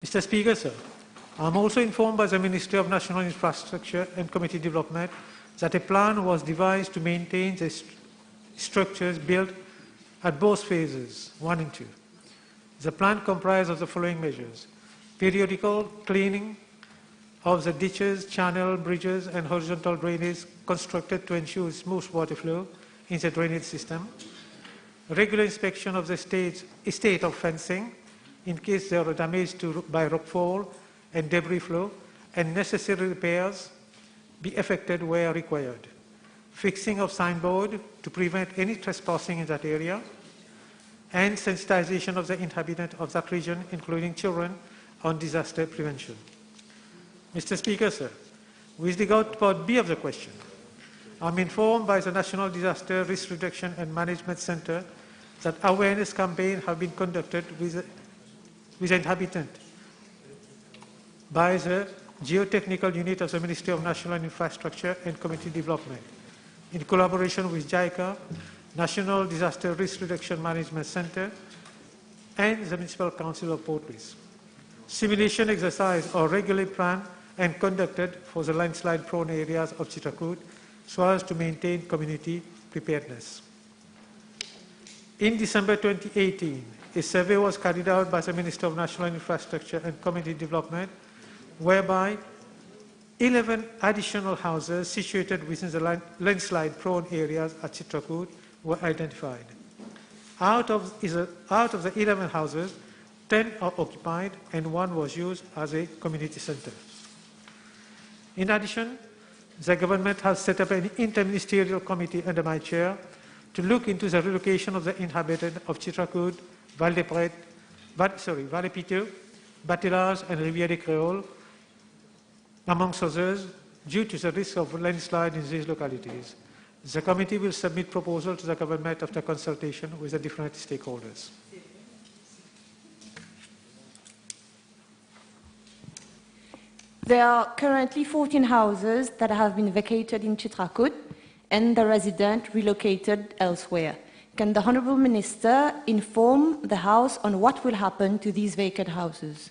Mr. Speaker, sir, I'm also informed by the Ministry of National Infrastructure and Community Development that a plan was devised to maintain the structures built at both phases 1 and 2. The plan comprises of the following measures: periodical cleaning of the ditches, channel, bridges, and horizontal drainage constructed to ensure smooth water flow in the drainage system, regular inspection of the state of fencing in case there are damage by rockfall and debris flow, and necessary repairs be effected where required, fixing of signboard to prevent any trespassing in that area, and sensitization of the inhabitants of that region, including children, on disaster prevention. Mr. Speaker, sir, with regard to Part B of the question, I'm informed by the National Disaster Risk Reduction and Management Center that awareness campaigns have been conducted with inhabitants by the Geotechnical Unit of the Ministry of National Infrastructure and Community Development, in collaboration with JICA, National Disaster Risk Reduction Management Center, and the Municipal Council of Port Louis. Simulation exercises are regularly planned and conducted for the landslide-prone areas of Chitrakoot so as to maintain community preparedness. In December 2018, a survey was carried out by the Minister of National Infrastructure and Community Development, whereby 11 additional houses situated within the landslide-prone areas at Chitrakoot were identified. Out of the 11 houses, 10 are occupied and 1 was used as a community center. In addition, the government has set up an interministerial committee under my chair to look into the relocation of the inhabitants of Chitrakoot, Val-de-Prête, Vallée-Piteux, Batelage, and Rivière-des-Créoles, amongst others, due to the risk of landslide in these localities. The committee will submit proposals to the government after consultation with the different stakeholders. There are currently 14 houses that have been vacated in Chitrakoot and the resident relocated elsewhere. Can the Honourable Minister inform the House on what will happen to these vacant houses?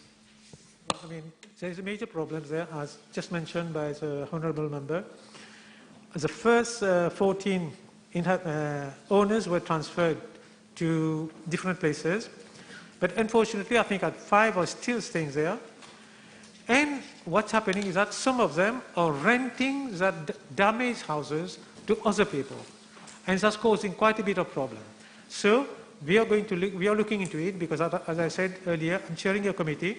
Well, I mean, there is a major problem there, as just mentioned by the Honourable Member. The first 14 owners were transferred to different places, but unfortunately I think that 5 are still staying there. And what's happening is that some of them are renting the damaged houses to other people, and that's causing quite a bit of problem. So we are looking into it because, as I said earlier, I'm chairing a committee.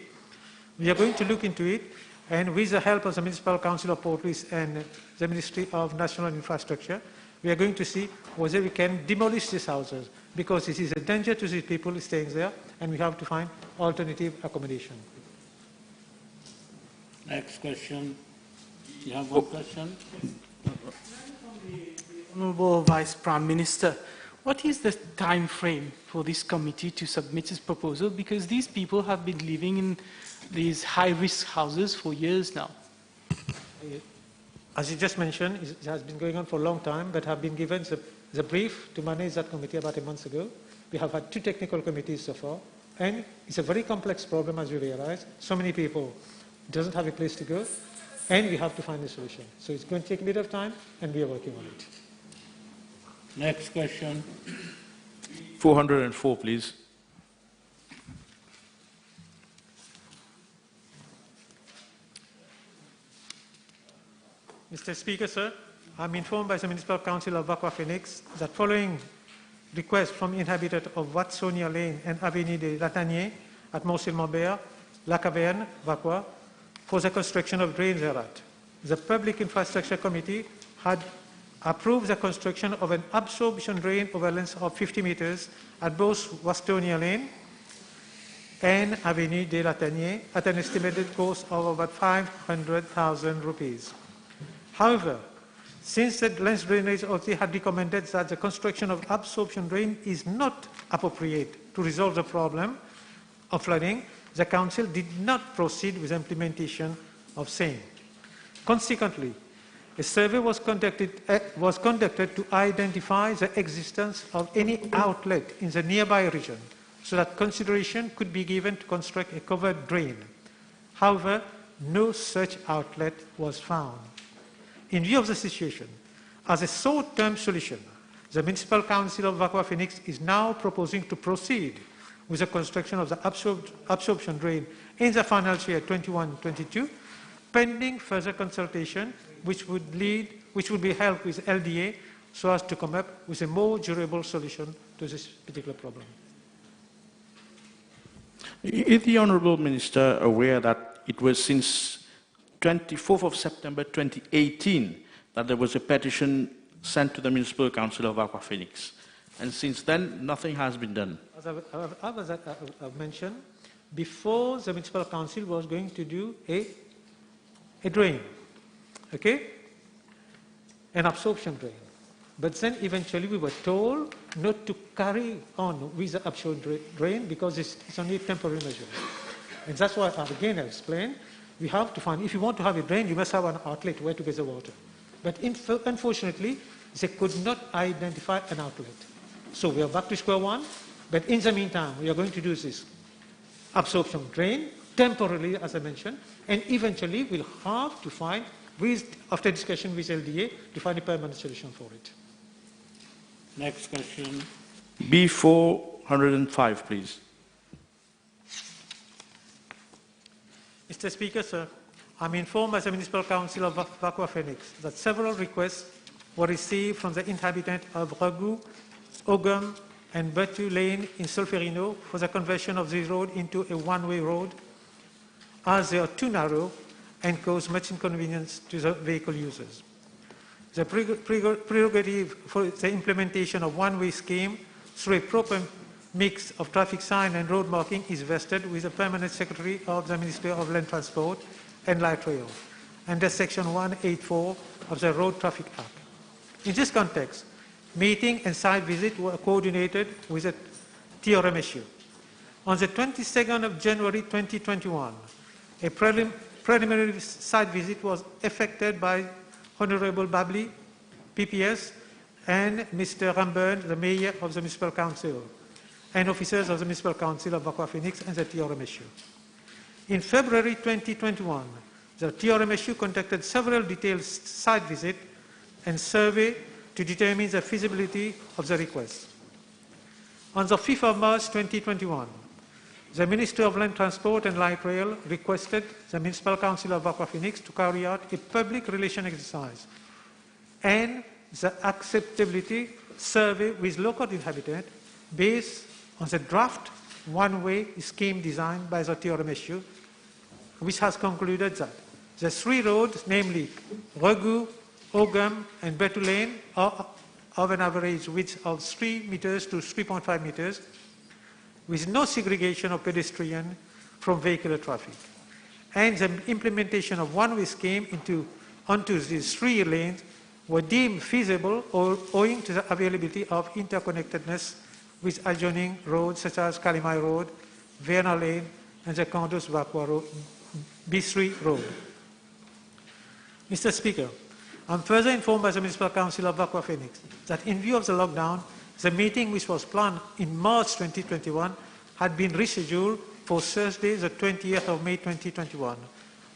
We are going to look into it, and with the help of the Municipal Council of Port Louis and the Ministry of National Infrastructure, we are going to see whether we can demolish these houses, because this is a danger to these people staying there, and we have to find alternative accommodation. Next question. You have one question? Honourable Vice Prime Minister, what is the time frame for this committee to submit this proposal? Because these people have been living in these high-risk houses for years now. As you just mentioned, it has been going on for a long time, but have been given the brief to manage that committee about a month ago. We have had 2 technical committees so far, and it's a very complex problem, as you realize. So many people doesn't have a place to go, and we have to find a solution. So it's going to take a bit of time, and we are working on it. Next question. 404, please. Mr. Speaker, sir, I'm informed by the Municipal Council of Vakwa Phoenix that following request from inhabitants of Watsonia Lane and Avenue de Latanier at Mont-Saint-Lambert, La Caverne, Vakwa, for the construction of drains thereat, the Public Infrastructure Committee had approved the construction of an absorption drain over a length of 50 meters at both Watsonia Lane and Avenue de Latanier at an estimated cost of about 500,000 rupees. However, since the Lens Drainage Authority had recommended that the construction of absorption drain is not appropriate to resolve the problem of flooding, the Council did not proceed with implementation of same. Consequently, a survey was conducted to identify the existence of any outlet in the nearby region so that consideration could be given to construct a covered drain However, no such outlet was found. In view of the situation, as a short-term solution, the Municipal Council of Vakwa Phoenix is now proposing to proceed with the construction of the absorption drain in the financial year 21-22, pending further consultation, which would be held with LDA so as to come up with a more durable solution to this particular problem. Is the Honourable Minister aware that it was since 24th of September 2018 that there was a petition sent to the Municipal Council of Vakwa Phoenix, and since then nothing has been done? As I've mentioned, before the Municipal Council was going to do a drain, okay, an absorption drain. But then eventually we were told not to carry on with the absorption drain because it's only a temporary measure. And that's why, again, I explained, we have to find, if you want to have a drain, you must have an outlet where to get the water. But unfortunately, they could not identify an outlet. So we are back to square one, but in the meantime, we are going to do this absorption drain, temporarily, as I mentioned, and eventually we'll have to find, after discussion with LDA, to find a permanent solution for it. Next question. B405, please. Mr. Speaker, sir, I'm informed by the Municipal Council of Vakwa Phoenix that several requests were received from the inhabitants of Ragu, Ogum, and Batu Lane in Solferino for the conversion of the road into a one-way road, as they are too narrow and cause much inconvenience to the vehicle users. The prerogative for the implementation of one-way scheme through a proper mix of traffic sign and road marking is vested with the Permanent Secretary of the Ministry of Land Transport and Light Rail under Section 184 of the Road Traffic Act. In this context, meeting and site visit were coordinated with a TRM issue. On the 22nd of January 2021, a preliminary site visit was effected by Honourable Babli, PPS, and Mr. Ramburn, the Mayor of the Municipal Council, and officers of the Municipal Council of Vakwa Phoenix and the TRMSU. In February 2021, the TRMSU conducted several detailed site visits and survey to determine the feasibility of the request. On the 5th of March 2021, the Ministry of Land Transport and Light Rail requested the Municipal Council of Vakwa Phoenix to carry out a public relation exercise and the acceptability survey with local inhabitants based on the draft one-way scheme designed by the TRMSU, which has concluded that the three roads, namely Ragu, Ogum, and Batu Lane, are of an average width of 3 meters to 3.5 meters, with no segregation of pedestrian from vehicular traffic. And the implementation of one-way scheme onto these 3 lanes were deemed feasible owing to the availability of interconnectedness with adjoining roads such as Kalimai Road, Vienna Lane, and the Condos Vakwa Road, B3 Road. Mr. Speaker, I'm further informed by the Municipal Council of Vakwa Phoenix that in view of the lockdown, the meeting which was planned in March 2021 had been rescheduled for Thursday, the 20th of May 2021,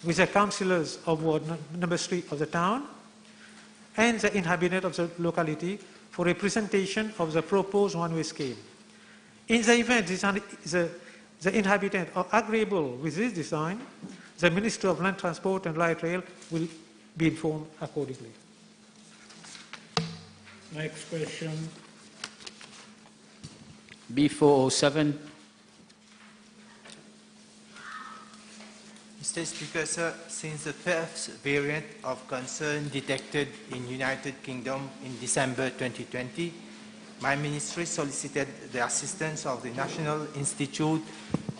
with the councillors of Ward number 3 of the town and the inhabitants of the locality for a presentation of the proposed one-way scheme. In the event the inhabitants are agreeable with this design, the Ministry of Land Transport and Light Rail will be informed accordingly. Next question. B407. Mr. Speaker, sir, since the first variant of concern detected in United Kingdom in December 2020, my ministry solicited the assistance of the National Institute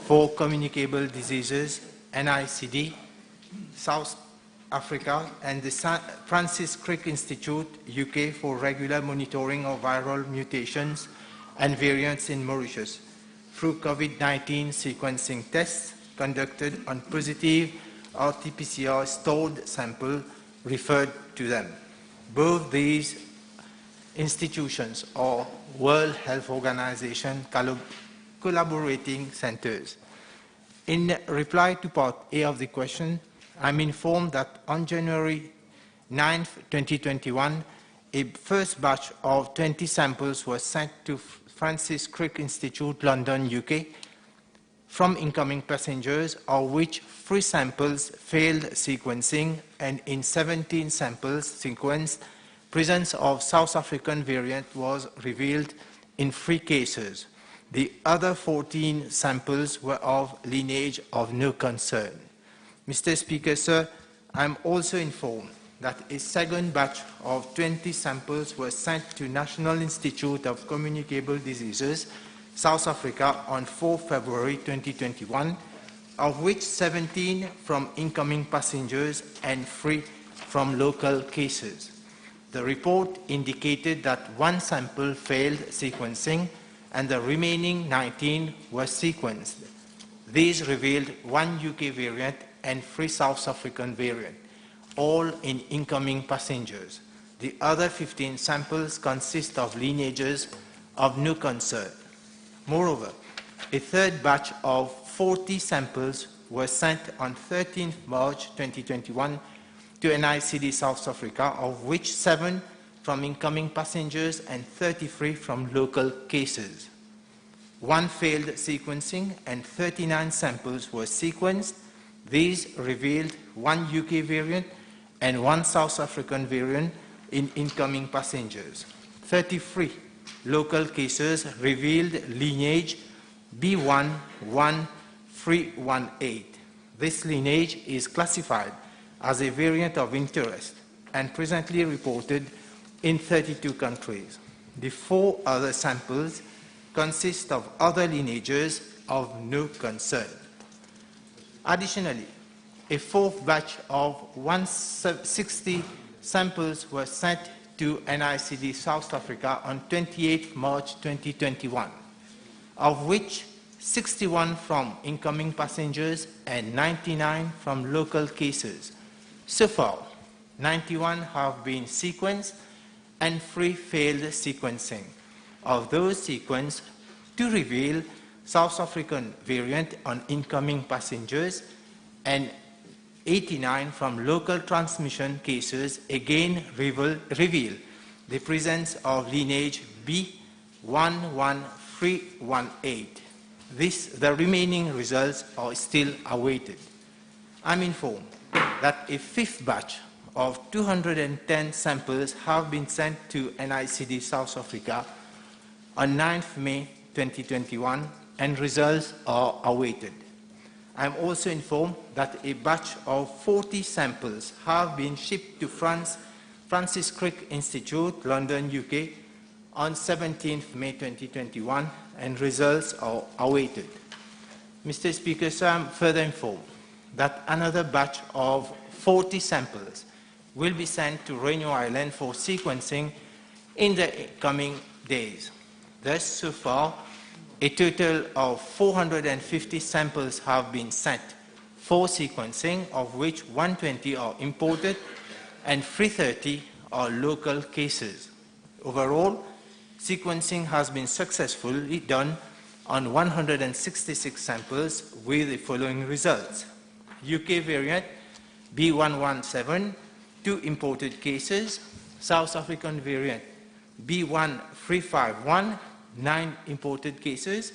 for Communicable Diseases, NICD, South Africa, and the Francis Crick Institute, UK, for regular monitoring of viral mutations and variants in Mauritius through COVID-19 sequencing tests conducted on positive RT-PCR stored sample referred to them. Both these institutions are World Health Organization collaborating centers. In reply to part A of the question, I'm informed that on January 9, 2021, a first batch of 20 samples was sent to Francis Crick Institute, London, UK, from incoming passengers, of which 3 samples failed sequencing, and in 17 samples sequenced, presence of South African variant was revealed in 3 cases. The other 14 samples were of lineage of no concern. Mr. Speaker, sir, I'm also informed that a second batch of 20 samples was sent to National Institute of Communicable Diseases, South Africa, on 4 February 2021, of which 17 from incoming passengers and 3 from local cases. The report indicated that 1 sample failed sequencing and the remaining 19 were sequenced. These revealed 1 UK variant and 3 South African variant, all in incoming passengers. The other 15 samples consist of lineages of no concern. Moreover, a third batch of 40 samples was sent on 13 March 2021 to NICD South Africa, of which 7 from incoming passengers and 33 from local cases. 1 failed sequencing and 39 samples were sequenced. These revealed 1 UK variant and 1 South African variant in incoming passengers. 33 local cases revealed lineage B11318. This lineage is classified as a variant of interest and presently reported in 32 countries. The 4 other samples consist of other lineages of no concern. Additionally, a 4th batch of 160 samples were sent to NICD South Africa on 28 March 2021, of which 61 from incoming passengers and 99 from local cases. So far, 91 have been sequenced and 3 failed sequencing. Of those sequenced, 2 reveal South African variant on incoming passengers and 89 from local transmission cases again reveal the presence of lineage B11318. The remaining results are still awaited. I'm informed that a 5th batch of 210 samples have been sent to NICD South Africa on 9th May 2021 and results are awaited. I am also informed that a batch of 40 samples have been shipped to Francis Crick Institute, London, UK, on 17th May 2021, and results are awaited. Mr. Speaker, sir, I am further informed that another batch of 40 samples will be sent to Rainier Island for sequencing in the coming days. Thus, so far, a total of 450 samples have been sent for sequencing, of which 120 are imported and 330 are local cases. Overall, sequencing has been successfully done on 166 samples with the following results. UK variant B117, 2 imported cases. South African variant B1351, 9 imported cases.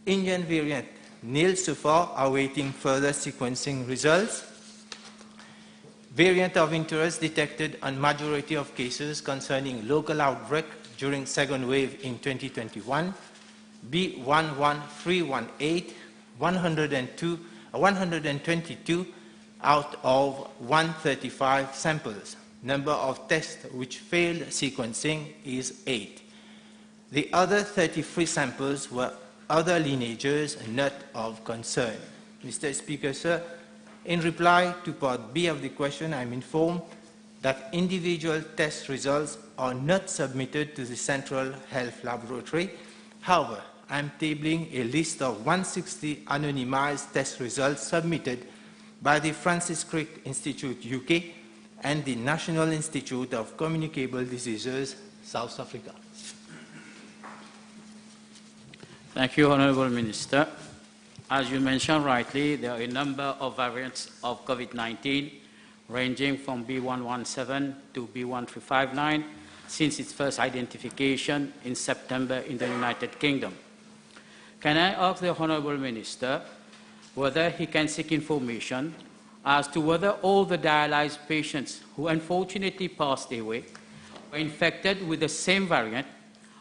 Indian variant nil so far, awaiting further sequencing results. Variant of interest detected on majority of cases concerning local outbreak during second wave in 2021. B11318, 122 out of 135 samples. Number of tests which failed sequencing is 8. The other 33 samples were other lineages not of concern. Mr. Speaker, sir, in reply to part B of the question, I am informed that individual test results are not submitted to the Central Health Laboratory. However, I am tabling a list of 160 anonymized test results submitted by the Francis Crick Institute, UK, and the National Institute of Communicable Diseases, South Africa. Thank you, Honourable Minister. As you mentioned rightly, there are a number of variants of COVID-19 ranging from B117 to B1359 since its first identification in September in the United Kingdom. Can I ask the Honourable Minister whether he can seek information as to whether all the dialyzed patients who unfortunately passed away were infected with the same variant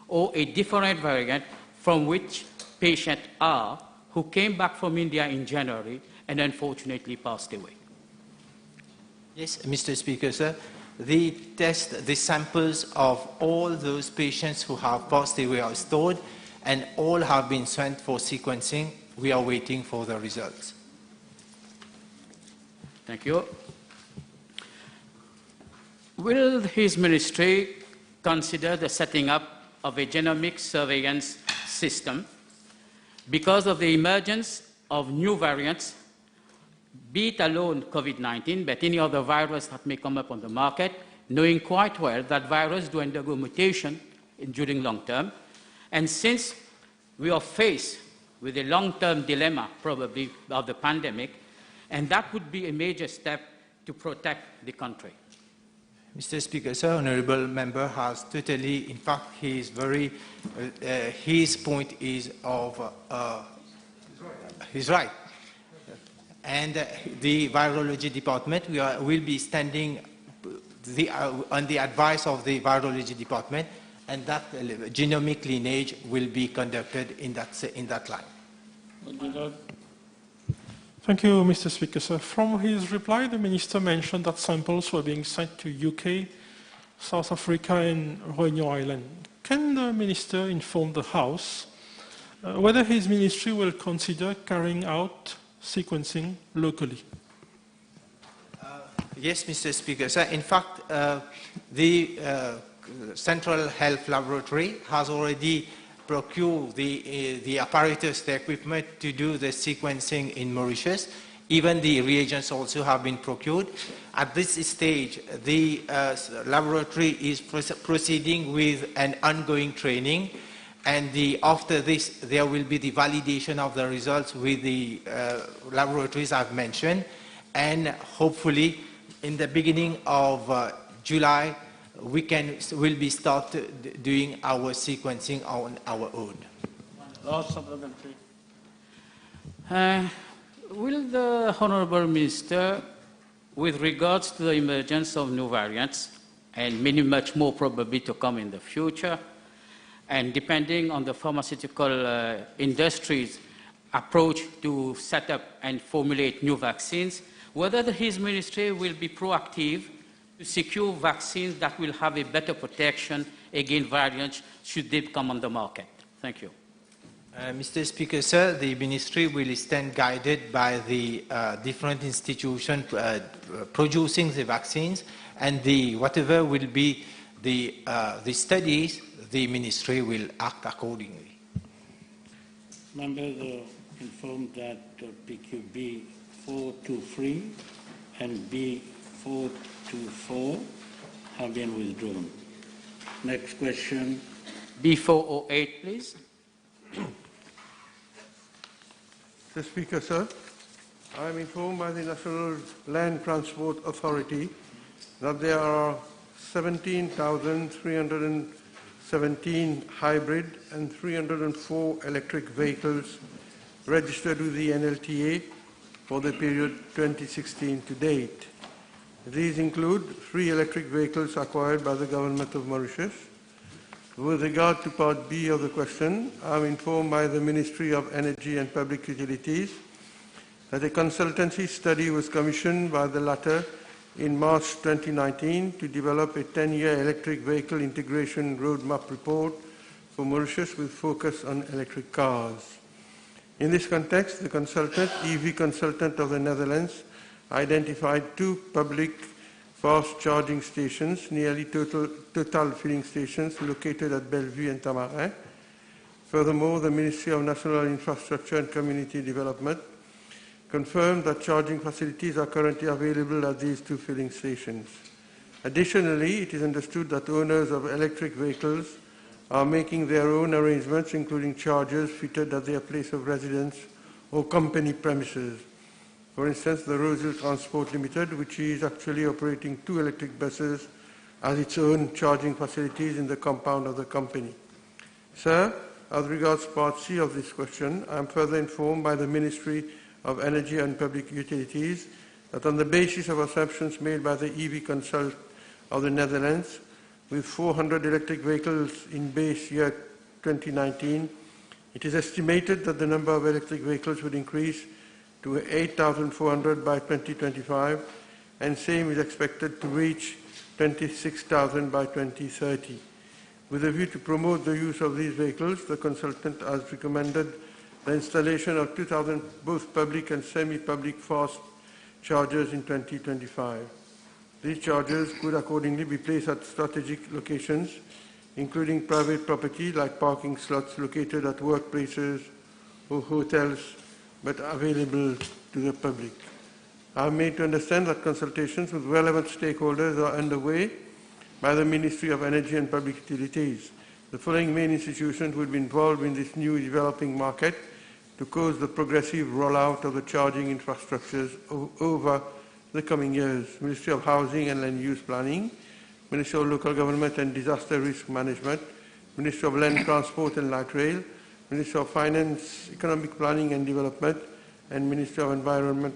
or a different variant from which patients are who came back from India in January and unfortunately passed away? Yes, Mr. Speaker, sir. The samples of all those patients who have passed away are stored and all have been sent for sequencing. We are waiting for the results. Thank you. Will his ministry consider the setting up of a genomic surveillance system because of the emergence of new variants, be it alone COVID-19, but any other virus that may come up on the market, knowing quite well that viruses do undergo mutation during long term. And since we are faced with a long-term dilemma, probably, of the pandemic, and that would be a major step to protect the country. Mr. Speaker, sir, honourable member has totally, in fact, he is very, his point is he's right. And the virology department will be standing on the advice of the virology department, and that genomic lineage will be conducted in that line. Thank you, Mr. Speaker, sir. From his reply, the Minister mentioned that samples were being sent to UK, South Africa and Réunion Island. Can the Minister inform the House whether his ministry will consider carrying out sequencing locally? Yes, Mr. Speaker, sir. In fact, the Central Health Laboratory has already procure the apparatus, the equipment to do the sequencing in Mauritius. Even the reagents also have been procured. At this stage, the laboratory is proceeding with an ongoing training, and after this, there will be the validation of the results with the laboratories I've mentioned, and hopefully, in the beginning of July, will be start doing our sequencing on our own. Last supplementary. Will the Honourable Minister, with regards to the emergence of new variants, and many much more probably to come in the future, and depending on the pharmaceutical industry's approach to set up and formulate new vaccines, whether his ministry will be proactive to secure vaccines that will have a better protection against variants should they come on the market? Thank you. Mr. Speaker, sir, the ministry will stand guided by the different institutions producing the vaccines, and whatever will be the studies, the ministry will act accordingly. Members are informed that PQB 423 and B424 have been withdrawn. Next question. B408, please. Mr. Speaker, sir, I am informed by the National Land Transport Authority that there are 17,317 hybrid and 304 electric vehicles registered with the NLTA for the period 2016 to date. These include 3 electric vehicles acquired by the Government of Mauritius. With regard to Part B of the question, I am informed by the Ministry of Energy and Public Utilities that a consultancy study was commissioned by the latter in March 2019 to develop a 10-year electric vehicle integration roadmap report for Mauritius with focus on electric cars. In this context, the consultant, EV consultant of the Netherlands, identified 2 public fast charging stations, nearly total filling stations located at Bellevue and Tamarin. Furthermore, the Ministry of National Infrastructure and Community Development confirmed that charging facilities are currently available at these 2 filling stations. Additionally, it is understood that owners of electric vehicles are making their own arrangements, including chargers fitted at their place of residence or company premises. For instance, the Rosehill Transport Limited, which is actually operating 2 electric buses, has its own charging facilities in the compound of the company. Sir, as regards Part C of this question, I am further informed by the Ministry of Energy and Public Utilities that on the basis of assumptions made by the EV Consult of the Netherlands, with 400 electric vehicles in base year 2019, it is estimated that the number of electric vehicles would increase to 8,400 by 2025, and same is expected to reach 26,000 by 2030. With a view to promote the use of these vehicles, the consultant has recommended the installation of 2,000 both public and semi-public fast chargers in 2025. These chargers could accordingly be placed at strategic locations, including private property like parking slots located at workplaces or hotels, but available to the public. I am made to understand that consultations with relevant stakeholders are underway by the Ministry of Energy and Public Utilities. The following main institutions will be involved in this new developing market to cause the progressive rollout of the charging infrastructures over the coming years: Ministry of Housing and Land Use Planning, Ministry of Local Government and Disaster Risk Management, Ministry of Land Transport and Light Rail, Ministry of Finance, Economic Planning and Development, and Ministry of Environment,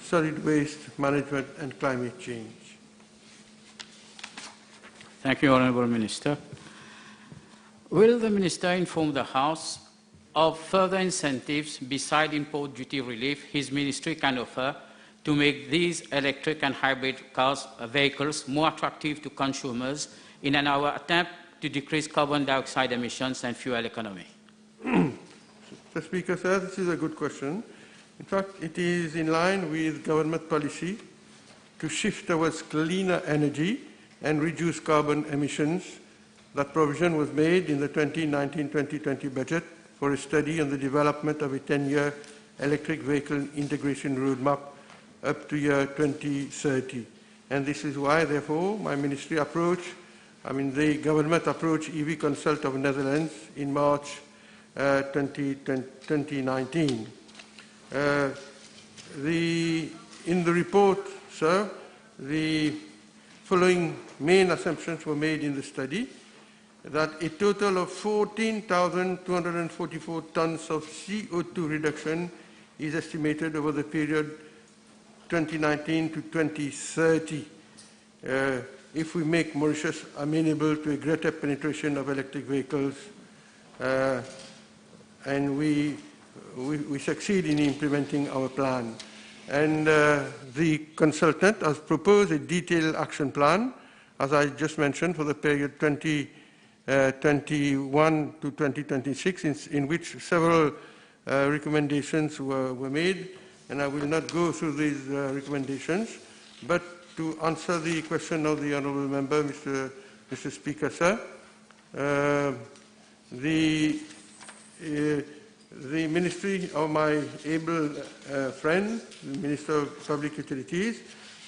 Solid Waste Management and Climate Change. Thank you, Honourable Minister. Will the Minister inform the House of further incentives beside import duty relief his ministry can offer to make these electric and hybrid vehicles more attractive to consumers in our attempt to decrease carbon dioxide emissions and fuel economy? Mr. Speaker, sir, this is a good question. In fact, it is in line with government policy to shift towards cleaner energy and reduce carbon emissions. That provision was made in the 2019-2020 budget for a study on the development of a 10-year electric vehicle integration roadmap up to year 2030. And this is why, therefore, my ministry the government approached EV Consult of Netherlands in March 2019. In the report, sir, the following main assumptions were made in the study: that a total of 14,244 tons of CO2 reduction is estimated over the period 2019 to 2030 if we make Mauritius amenable to a greater penetration of electric vehicles, and we succeed in implementing our plan. And the consultant has proposed a detailed action plan, as I just mentioned, for the period 2021 to 2026, in which several recommendations were made, and I will not go through these recommendations, but to answer the question of the Honourable Member, Mr. Speaker, sir, the Ministry of my able friend, the Minister of Public Utilities,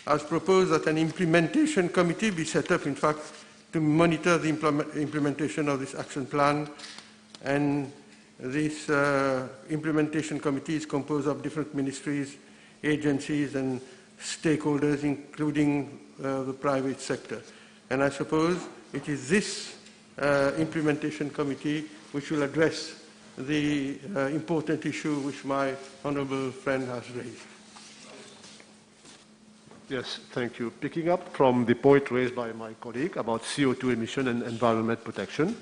has proposed that an implementation committee be set up, in fact, to monitor the implementation of this action plan. And this implementation committee is composed of different ministries, agencies, and stakeholders, including the private sector. And I suppose it is this implementation committee which will address the important issue which my honourable friend has raised. Yes, thank you. Picking up from the point raised by my colleague about CO2 emission and environment protection,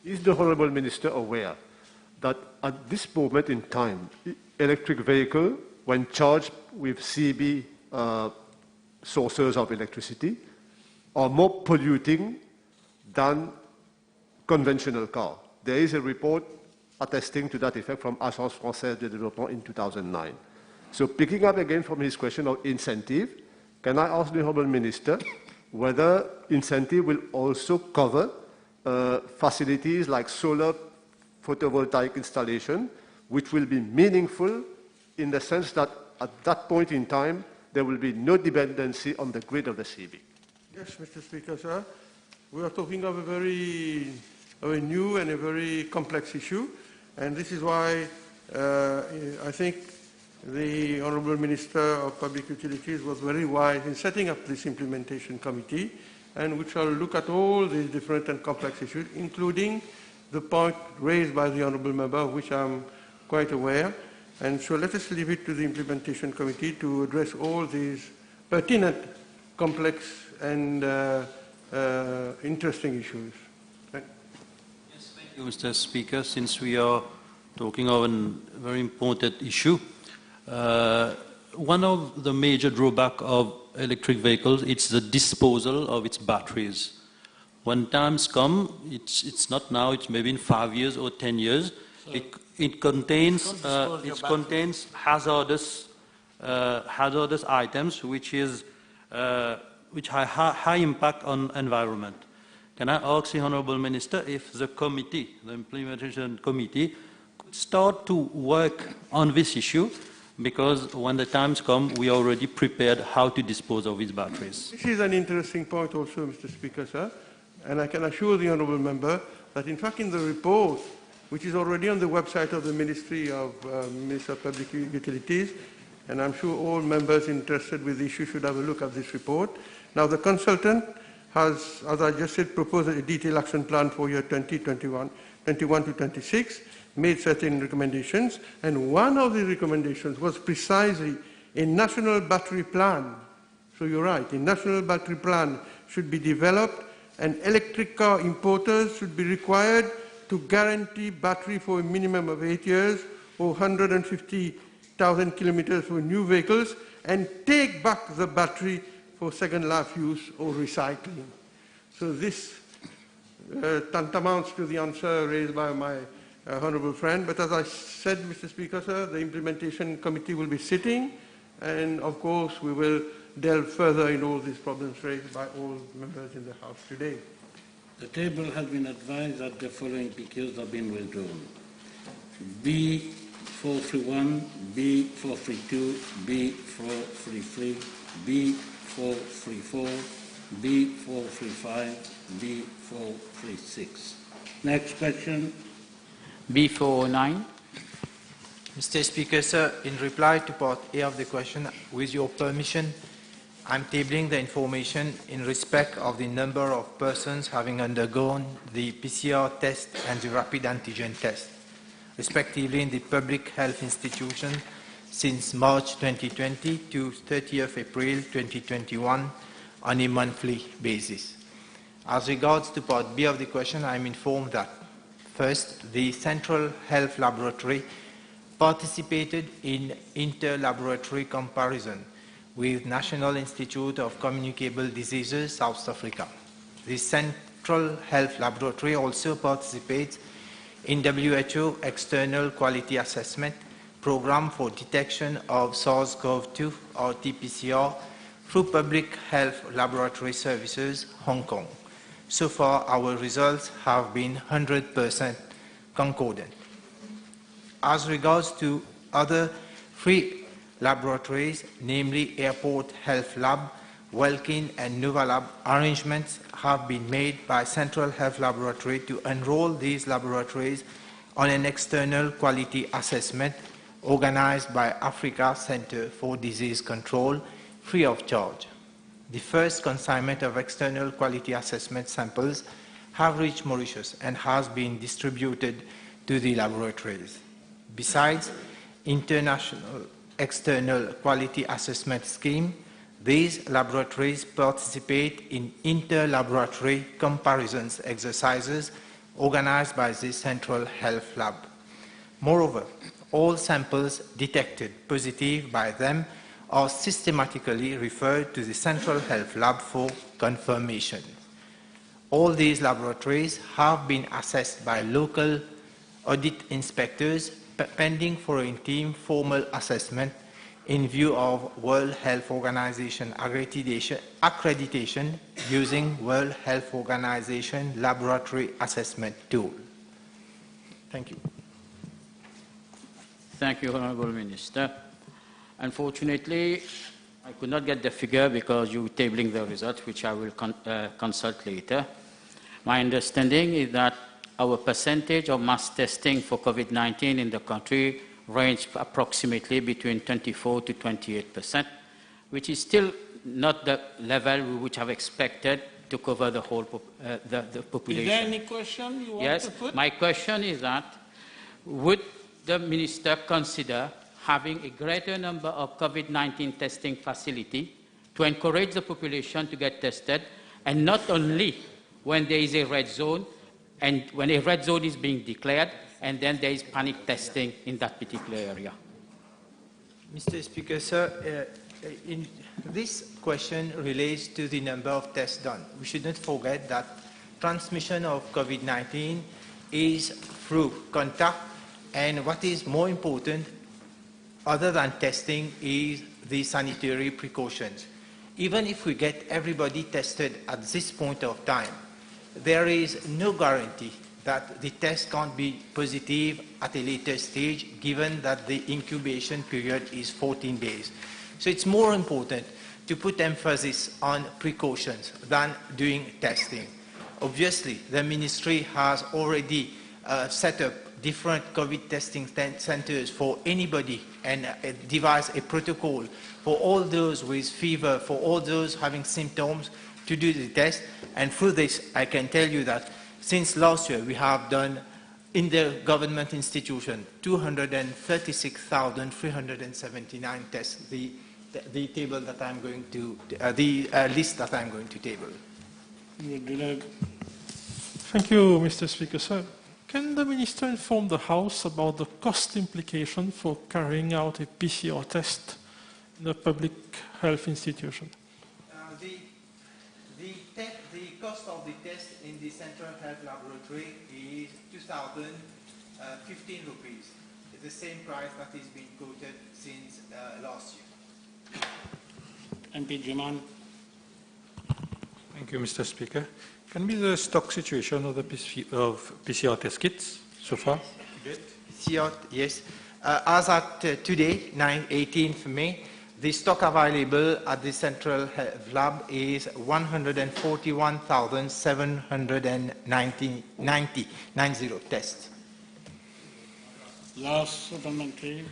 is the Honourable Minister aware that at this moment in time, electric vehicle, when charged with CB sources of electricity, are more polluting than conventional car? There is a report attesting to that effect from Agence Française de Développement in 2009. So picking up again from his question of incentive, can I ask the Honourable Minister whether incentive will also cover facilities like solar photovoltaic installation, which will be meaningful in the sense that at that point in time, there will be no dependency on the grid of the CB? Yes, Mr. Speaker, sir. We are talking of a new and a very complex issue, and this is why I think the Honourable Minister of Public Utilities was very wise in setting up this implementation committee, and which shall look at all these different and complex issues, including the point raised by the Honourable Member, of which I'm quite aware. And so let us leave it to the implementation committee to address all these pertinent, complex and interesting issues. Yes, thank you, Mr. Speaker. Since we are talking of a very important issue, one of the major drawbacks of electric vehicles is the disposal of its batteries. When times come, it's not now, it's maybe in 5 years or 10 years, it contains hazardous items which have high impact on environment. Can I ask the Honourable Minister if the committee, the implementation committee, could start to work on this issue, because when the times come, we are already prepared how to dispose of these batteries. This is an interesting point also, Mr. Speaker, sir. And I can assure the Honourable Member that in fact in the report, which is already on the website of the Ministry of Minister of Public Utilities, and I'm sure all members interested with the issue should have a look at this report. Now the consultant has, as I just said, proposed a detailed action plan for year 2021 to 26, made certain recommendations, and one of the recommendations was precisely a national battery plan. So you're right, a national battery plan should be developed, and electric car importers should be required to guarantee battery for a minimum of 8 years or 150,000 kilometers for new vehicles, and take back the battery for second life use or recycling. So this tantamounts to the answer raised by my honourable friend. But as I said, Mr. Speaker, sir, the implementation committee will be sitting, and of course we will delve further in all these problems raised by all members in the House today. The table has been advised that the following PQs have been withdrawn: B431, B432, B433, B434, B435, B436. Next question. B409. Mr. Speaker, sir, in reply to part A of the question, with your permission, I'm tabling the information in respect of the number of persons having undergone the PCR test and the rapid antigen test, respectively in the public health institution since March 2020 to 30th April 2021 on a monthly basis. As regards to part B of the question, I am informed that, first, the Central Health Laboratory participated in inter-laboratory comparison with National Institute of Communicable Diseases, South Africa. The Central Health Laboratory also participates in WHO External Quality Assessment Program for Detection of SARS-CoV-2 or TPCR through Public Health Laboratory Services, Hong Kong. So far, our results have been 100% concordant. As regards to other three laboratories, namely Airport Health Lab, Welkin and Novalab, arrangements have been made by Central Health Laboratory to enroll these laboratories on an external quality assessment organized by Africa Center for Disease Control, free of charge. The first consignment of external quality assessment samples have reached Mauritius and has been distributed to the laboratories. Besides international external quality assessment scheme, these laboratories participate in inter-laboratory comparisons exercises organized by the Central Health Lab. Moreover, all samples detected positive by them are systematically referred to the Central Health Lab for confirmation. All these laboratories have been assessed by local audit inspectors pending foreign team formal assessment in view of World Health Organization accreditation using World Health Organization laboratory assessment tool. Thank you. Thank you, Honourable Minister. Unfortunately, I could not get the figure because you were tabling the results, which I will consult later. My understanding is that our percentage of mass testing for COVID-19 in the country range approximately between 24 to 28%, which is still not the level we would have expected to cover the whole the population. Is there any question you want to put? Yes, my question is that would the minister consider having a greater number of COVID-19 testing facility to encourage the population to get tested, and not only when there is a red zone, and when a red zone is being declared, and then there is panic testing in that particular area? Mr. Speaker, sir, this question relates to the number of tests done. We should not forget that transmission of COVID-19 is through contact, and what is more important, other than testing, is the sanitary precautions. Even if we get everybody tested at this point of time, there is no guarantee that the test can't be positive at a later stage, given that the incubation period is 14 days. So it's more important to put emphasis on precautions than doing testing. Obviously, the ministry has already set up different COVID testing centers for anybody and devised a protocol for all those with fever, for all those having symptoms to do the test. And through this, I can tell you that since last year, we have done in the government institution 236,379 tests. The table that I'm going to, the list that I'm going to table. Thank you, Mr. Speaker, sir. Can the minister inform the House about the cost implication for carrying out a PCR test in a public health institution? The cost of the test in the Central Health Laboratory is 2,015 rupees. It's the same price that is being quoted since last year. MP Juman. Thank you, Mr. Speaker. Can be the stock situation of the PCR test kits so far? Yes. As at today, 18th May, the stock available at the Central Health Lab is 141,790 tests. Last supplementary.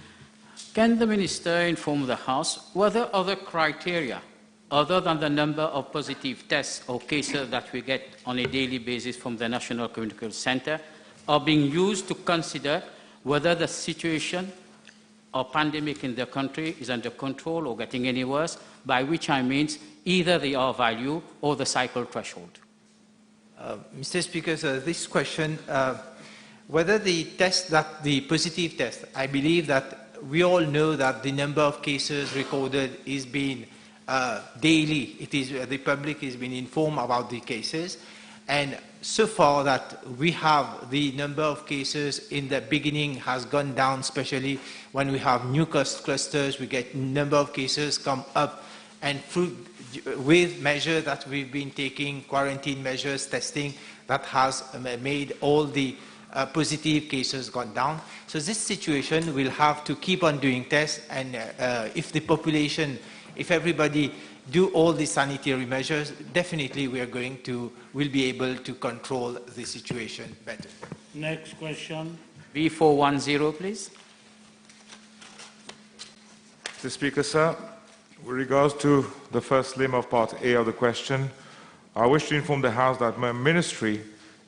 Can the minister inform the House whether other criteria, other than the number of positive tests or cases that we get on a daily basis from the National Clinical Center, are being used to consider whether the situation or pandemic in the country is under control or getting any worse, by which I mean either the R value or the cycle threshold? Mr. Speaker, this question, whether the positive test, I believe that we all know that the number of cases recorded is being daily. The public is being informed about the cases, and so far that we have the number of cases in the beginning has gone down, especially when we have new clusters, we get number of cases come up, and with measures that we've been taking, quarantine measures, testing, that has made all the positive cases gone down. So this situation will have to keep on doing tests, and if the population, if everybody do all the sanitary measures, definitely we'll be able to control the situation better. Next question. B410, please. Mr. Speaker, sir, with regards to the first limb of Part A of the question, I wish to inform the House that my ministry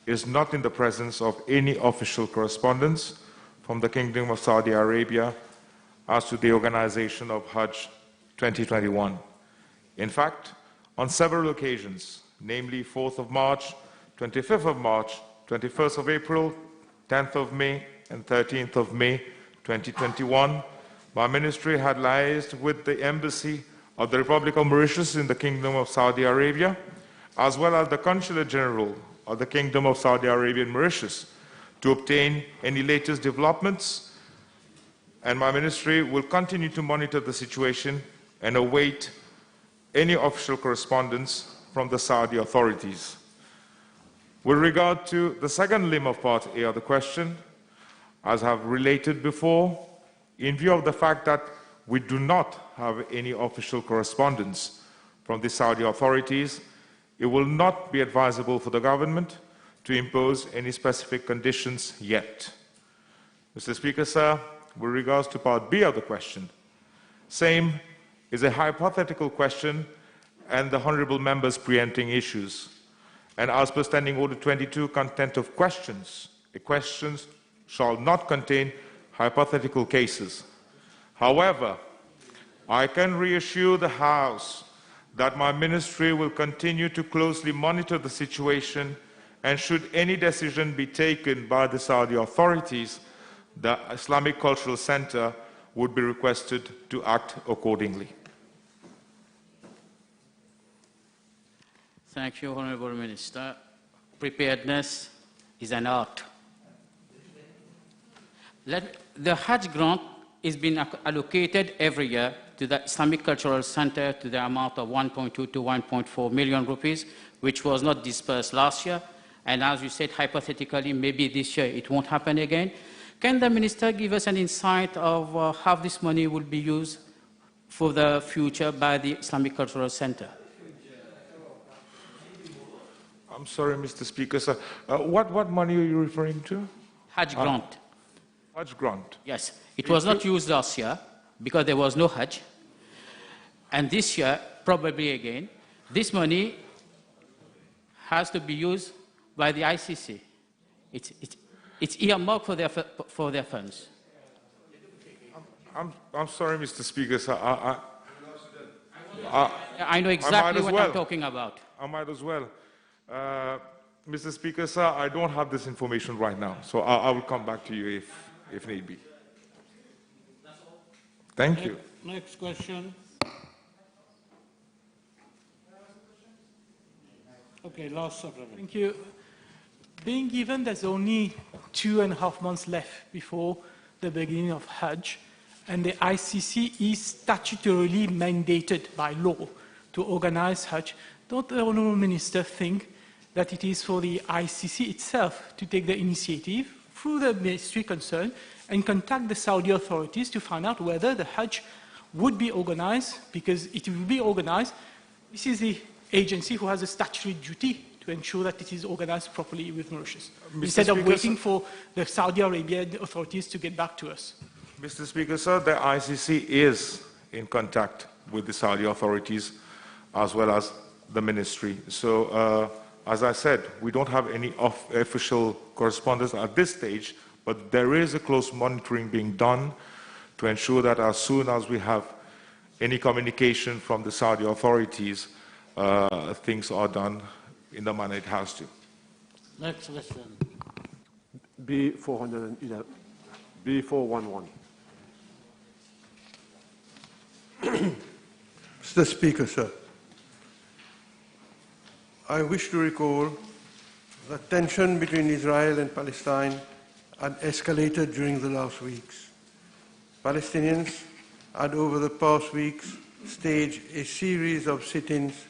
is not in the presence of any official correspondence from the Kingdom of Saudi Arabia as to the organization of Hajj 2021. In fact, on several occasions, namely 4th of March, 25th of March, 21st of April, 10th of May, and 13th of May 2021, my ministry had liaised with the Embassy of the Republic of Mauritius in the Kingdom of Saudi Arabia, as well as the Consulate General of the Kingdom of Saudi Arabia in Mauritius, to obtain any latest developments, and my ministry will continue to monitor the situation and await any official correspondence from the Saudi authorities. With regard to the second limb of Part A of the question, as I have related before, in view of the fact that we do not have any official correspondence from the Saudi authorities, it will not be advisable for the government to impose any specific conditions yet. Mr. Speaker, sir, with regards to part B of the question. Same is a hypothetical question and the honourable members preempting issues. And as per Standing Order 22, content of questions, the questions shall not contain hypothetical cases. However, I can reassure the House that my ministry will continue to closely monitor the situation, and should any decision be taken by the Saudi authorities, the Islamic Cultural Center would be requested to act accordingly. Thank you, Honourable Minister. Preparedness is an art. The Hajj grant is being allocated every year to the Islamic Cultural Center to the amount of 1.2 to 1.4 million rupees, which was not dispersed last year. And as you said, hypothetically, maybe this year it won't happen again. Can the Minister give us an insight of how this money will be used for the future by the Islamic Cultural Center? I'm sorry, Mr. Speaker, sir. What money are you referring to? Hajj grant. Hajj grant. Yes. It was not used last year because there was no Hajj. And this year, probably again, this money has to be used by the ICC. It's earmarked for their funds. I'm sorry, Mr. Speaker, sir. I know exactly what I'm talking about. I might as well. Mr. Speaker, sir, I don't have this information right now, so I will come back to you if need be. Thank you. Next question. Okay, last supplement. Thank you. Being given there's only 2.5 months left before the beginning of Hajj, and the ICC is statutorily mandated by law to organize Hajj, don't the Honourable Minister think that it is for the ICC itself to take the initiative through the ministry concerned and contact the Saudi authorities to find out whether the Hajj would be organized? Because it will be organized. This is the agency who has a statutory duty to ensure that it is organized properly with Mauritius, instead of waiting for the Saudi Arabian authorities to get back to us. Mr. Speaker, sir, the ICC is in contact with the Saudi authorities as well as the ministry. So, as I said, we don't have any official correspondence at this stage, but there is a close monitoring being done to ensure that as soon as we have any communication from the Saudi authorities, things are done in the manner it has to. Next question. B411. B411. Mr. Speaker, sir, I wish to recall that tension between Israel and Palestine had escalated during the last weeks. Palestinians had over the past weeks staged a series of sit-ins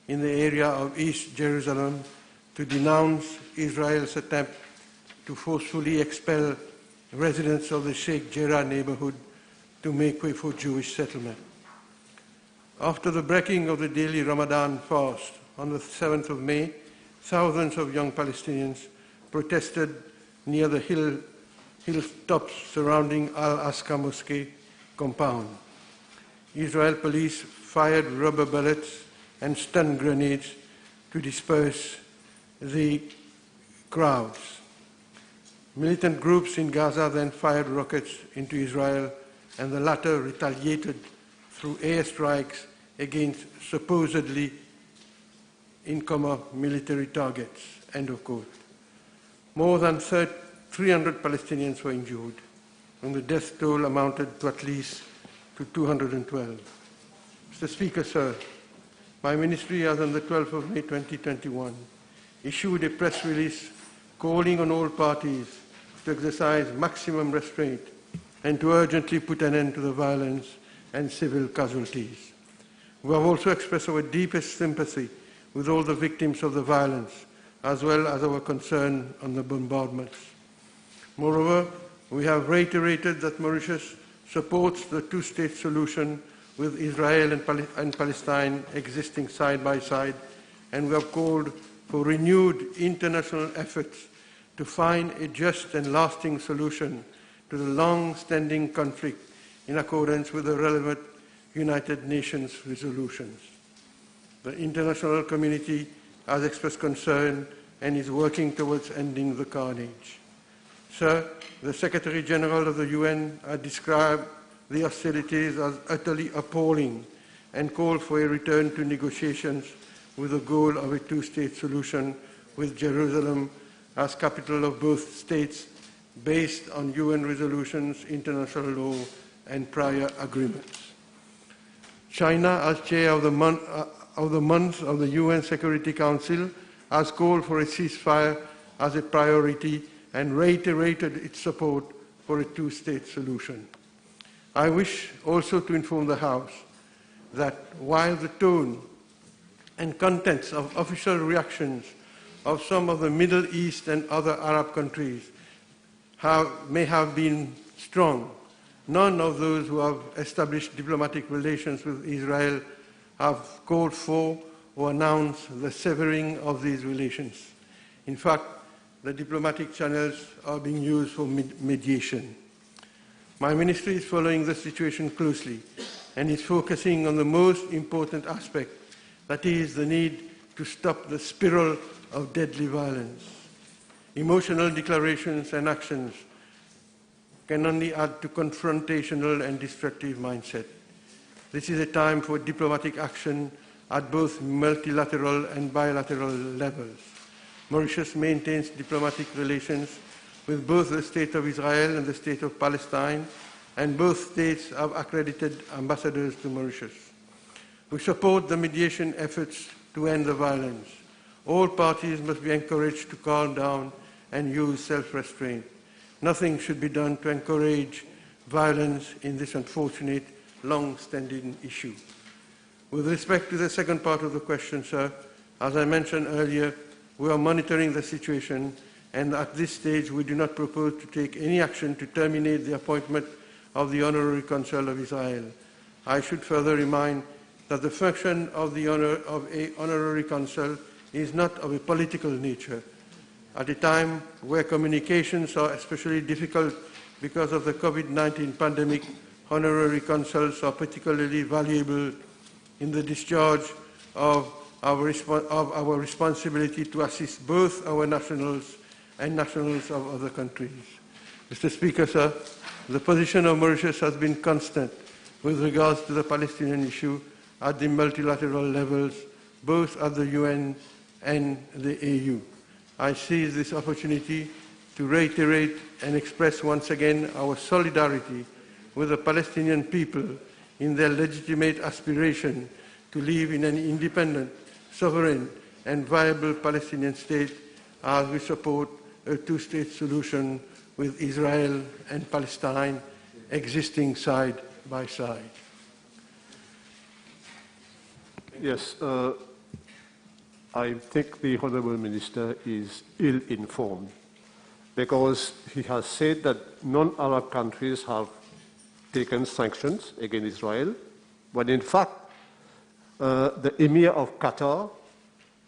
in the area of East Jerusalem to denounce Israel's attempt to forcefully expel residents of the Sheikh Jarrah neighborhood to make way for Jewish settlement. After the breaking of the daily Ramadan fast on the 7th of May, thousands of young Palestinians protested near the hilltops surrounding Al-Aqsa Mosque compound. Israel police fired rubber bullets and stun grenades to disperse the crowds. Militant groups in Gaza then fired rockets into Israel, and the latter retaliated through airstrikes against supposedly military targets, end of quote. More than 300 Palestinians were injured, and the death toll amounted to at least 212. Mr. Speaker, sir, my ministry, as on the 12th of May 2021, issued a press release calling on all parties to exercise maximum restraint and to urgently put an end to the violence and civil casualties. We have also expressed our deepest sympathy with all the victims of the violence, as well as our concern on the bombardments. Moreover, we have reiterated that Mauritius supports the two-state solution with Israel and Palestine existing side by side, and we have called for renewed international efforts to find a just and lasting solution to the long-standing conflict in accordance with the relevant United Nations resolutions. The international community has expressed concern and is working towards ending the carnage. Sir, the Secretary General of the UN has described the hostilities as utterly appalling and called for a return to negotiations with the goal of a two-state solution with Jerusalem as capital of both states based on UN resolutions, international law, and prior agreements. China, as chair of the month of the UN Security Council, has called for a ceasefire as a priority and reiterated its support for a two-state solution. I wish also to inform the House that while the tone and contents of official reactions of some of the Middle East and other Arab countries may have been strong, none of those who have established diplomatic relations with Israel have called for or announced the severing of these relations. In fact, the diplomatic channels are being used for mediation. My ministry is following the situation closely and is focusing on the most important aspect, that is the need to stop the spiral of deadly violence. Emotional declarations and actions can only add to confrontational and destructive mindset. This is a time for diplomatic action at both multilateral and bilateral levels. Mauritius maintains diplomatic relations with both the State of Israel and the State of Palestine, and both states have accredited ambassadors to Mauritius. We support the mediation efforts to end the violence. All parties must be encouraged to calm down and use self-restraint. Nothing should be done to encourage violence in this unfortunate, long-standing issue. With respect to the second part of the question, sir, as I mentioned earlier, we are monitoring the situation, and at this stage we do not propose to take any action to terminate the appointment of the Honorary Consul of Israel. I should further remind that the function of an Honorary Consul is not of a political nature. At a time where communications are especially difficult because of the COVID-19 pandemic, Honorary Consuls are particularly valuable in the discharge of our responsibility to assist both our nationals and nationals of other countries. Mr. Speaker, sir, the position of Mauritius has been constant with regards to the Palestinian issue at the multilateral levels, both at the UN and the AU. I seize this opportunity to reiterate and express once again our solidarity with the Palestinian people in their legitimate aspiration to live in an independent, sovereign, and viable Palestinian state, as we support a two-state solution with Israel and Palestine existing side by side. Yes, I think the Honourable Minister is ill-informed because he has said that non-Arab countries have taken sanctions against Israel, but in fact, the Emir of Qatar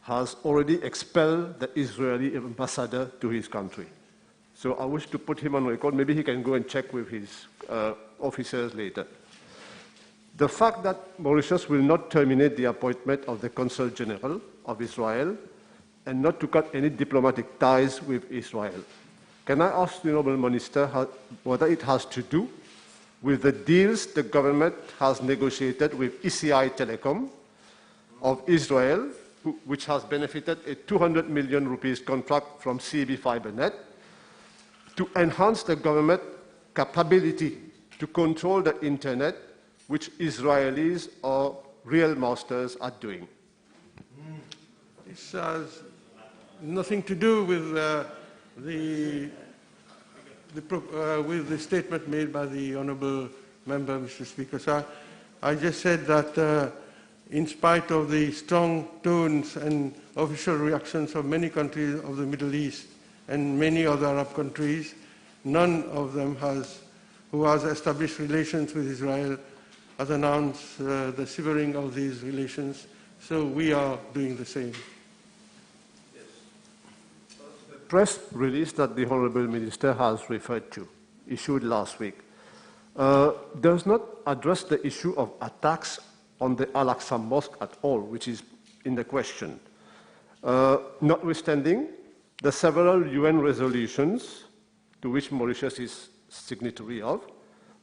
has already expelled the Israeli ambassador to his country. So I wish to put him on record. Maybe he can go and check with his officers later. The fact that Mauritius will not terminate the appointment of the Consul General of Israel and not to cut any diplomatic ties with Israel. Can I ask the Honourable Minister whether it has to do with the deals the government has negotiated with ECI Telecom of Israel, which has benefited a 200 million rupees contract from CB FiberNet, to enhance the government capability to control the internet, which Israelis or real masters are doing? This has nothing to do with the statement made by the Honourable Member, Mr. Speaker. Sir, I just said that in spite of the strong tones and official reactions of many countries of the Middle East and many other Arab countries, none of them who has established relations with Israel has announced the severing of these relations. So we are doing the same. The press release that the Honourable Minister has referred to issued last week, does not address the issue of attacks on the Al-Aqsa Mosque at all, which is in the question. Notwithstanding the several UN resolutions to which Mauritius is signatory of,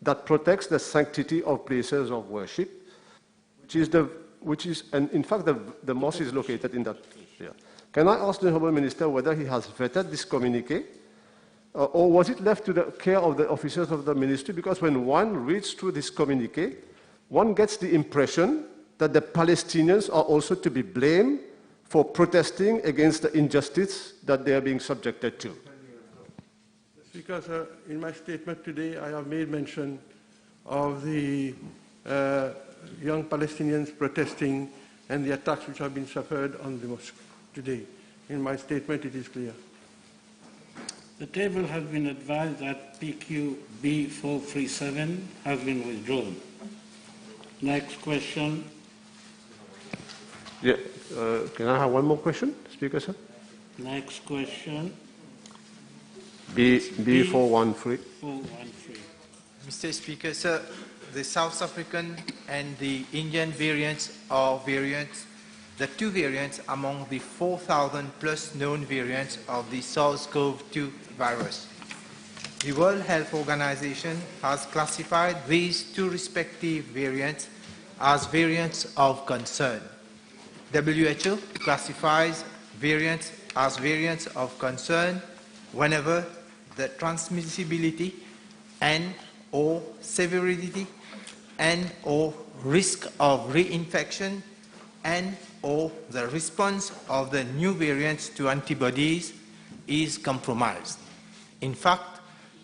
that protects the sanctity of places of worship, and in fact the mosque is located in that area. Can I ask the Honourable Minister whether he has vetted this communique, or was it left to the care of the officers of the ministry? Because when one reads through this communique, one gets the impression that the Palestinians are also to be blamed for protesting against the injustice that they are being subjected to. Speaker, sir, in my statement today, I have made mention of the young Palestinians protesting and the attacks which have been suffered on the mosque today. In my statement, it is clear. The table has been advised that PQ B437 has been withdrawn. Next question. Yeah, can I have one more question, Speaker, sir? Next question. B413. Mr. Speaker, sir, the South African and the Indian variants are variants, the two variants among the 4,000 plus known variants of the SARS-CoV-2 virus. The World Health Organization has classified these two respective variants as variants of concern. WHO classifies variants as variants of concern whenever the transmissibility and or severity and or risk of reinfection and or the response of the new variants to antibodies is compromised. In fact,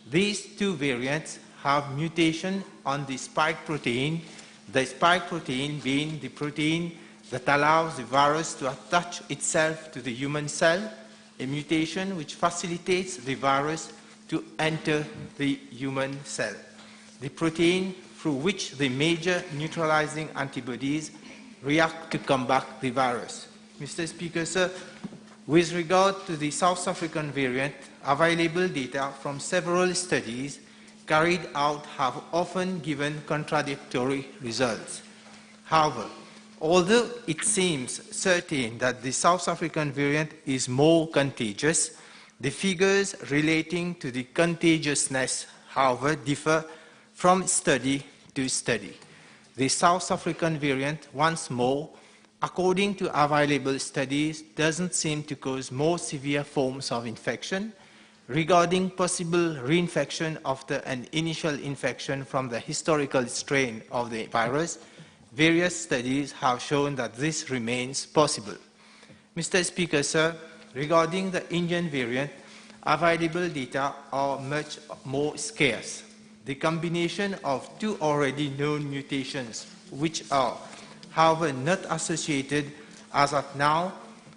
these two variants have mutation on the spike protein, the spike protein being the protein that allows the virus to attach itself to the human cell, a mutation which facilitates the virus to enter the human cell. The protein through which the major neutralizing antibodies react to combat the virus. Mr. Speaker, sir, with regard to the South African variant, available data from several studies carried out have often given contradictory results. However, although it seems certain that the South African variant is more contagious, the figures relating to the contagiousness, however, differ from study to study. The South African variant, once more, according to available studies, doesn't seem to cause more severe forms of infection. Regarding possible reinfection after an initial infection from the historical strain of the virus, various studies have shown that this remains possible. Mr. Speaker, sir, regarding the Indian variant, available data are much more scarce. The combination of two already known mutations, which are, however, not associated as of now,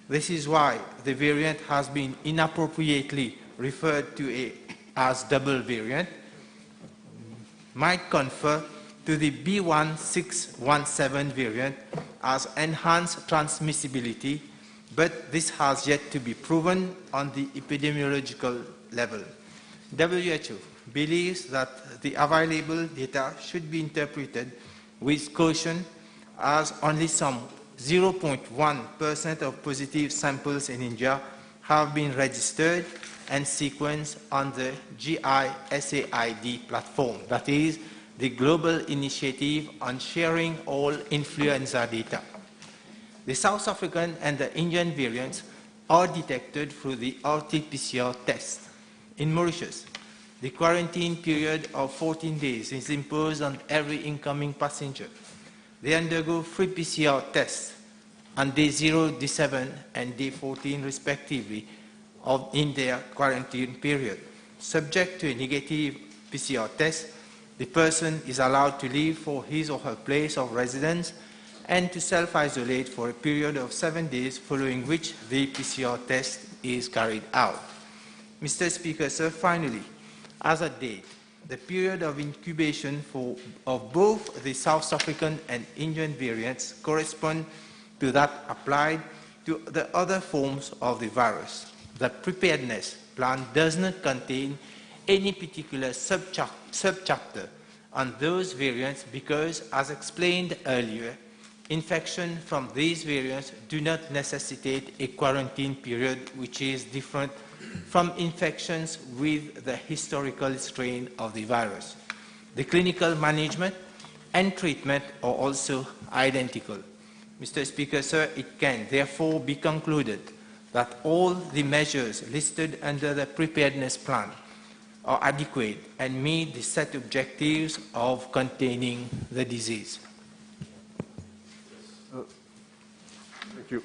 this is why the variant has been inappropriately referred to as double variant, might confer to the B1617 variant as enhanced transmissibility, but this has yet to be proven on the epidemiological level. WHO believes that the available data should be interpreted with caution, as only some 0.1% of positive samples in India have been registered and sequenced on the GISAID platform, that is, the Global Initiative on Sharing All Influenza Data. The South African and the Indian variants are detected through the RT-PCR test. In Mauritius, the quarantine period of 14 days is imposed on every incoming passenger. They undergo free PCR tests on day 0, day 7, and day 14 respectively in their quarantine period. Subject to a negative PCR test, the person is allowed to leave for his or her place of residence and to self-isolate for a period of 7 days, following which the PCR test is carried out. Mr. Speaker, sir, finally, as a date, the period of incubation of both the South African and Indian variants correspond to that applied to the other forms of the virus. The preparedness plan does not contain any particular subchapter on those variants because, as explained earlier, infection from these variants do not necessitate a quarantine period which is different from infections with the historical strain of the virus. The clinical management and treatment are also identical. Mr. Speaker, sir, it can therefore be concluded that all the measures listed under the preparedness plan are adequate and meet the set objectives of containing the disease. Thank you.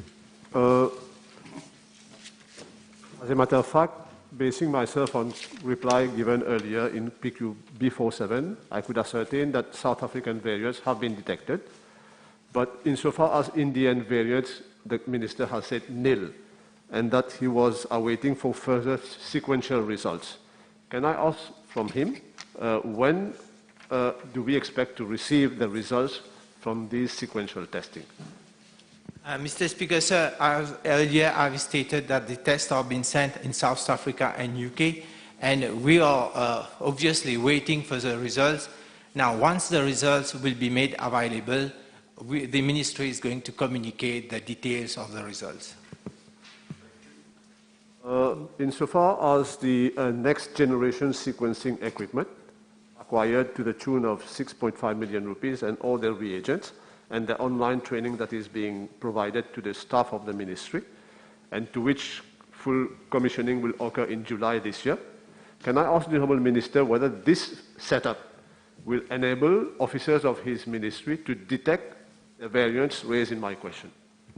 As a matter of fact, basing myself on reply given earlier in PQ B47, I could ascertain that South African variants have been detected, but insofar as Indian variants, the Minister has said nil, and that he was awaiting for further sequential results. Can I ask from him, when do we expect to receive the results from these sequential testing? Mr. Speaker, sir, as earlier I've stated that the tests have been sent in South Africa and UK, and we are obviously waiting for the results. Now, once the results will be made available, the Ministry is going to communicate the details of the results. Insofar as the next generation sequencing equipment acquired to the tune of 6.5 million rupees and all their reagents, and the online training that is being provided to the staff of the ministry, and to which full commissioning will occur in July this year. Can I ask the Honourable Minister whether this setup will enable officers of his ministry to detect the variants raised in my question?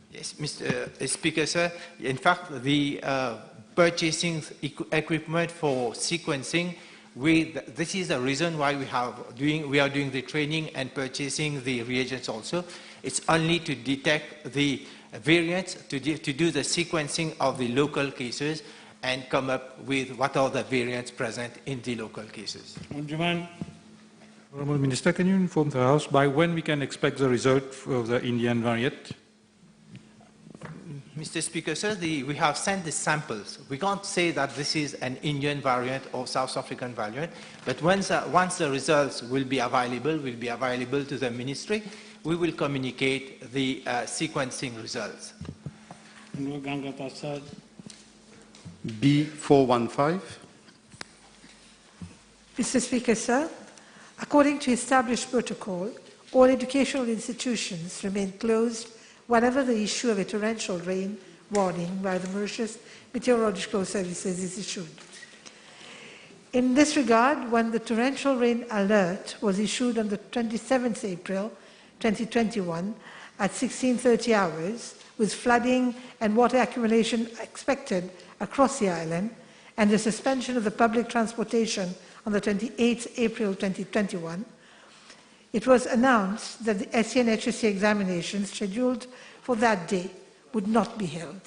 Yes, Mr. Speaker, sir. In fact, the purchasing equipment for sequencing, this is the reason why we are doing the training and purchasing the reagents also. It's only to detect the variants, to do the sequencing of the local cases and come up with what are the variants present in the local cases. Honourable Minister, can you inform the House by when we can expect the result of the Indian variant? Mr. Speaker, sir, we have sent the samples. We can't say that this is an Indian variant or South African variant, but once the results will be available to the Ministry, we will communicate the sequencing results. B415. Mr. Speaker, sir, according to established protocol, all educational institutions remain closed whenever the issue of a torrential rain warning by the Mauritius Meteorological Services is issued. In this regard, when the torrential rain alert was issued on the 27th April 2021 at 16:30 hours, with flooding and water accumulation expected across the island, and the suspension of the public transportation on the 28th April 2021, it was announced that the SC and HSC examinations scheduled for that day would not be held.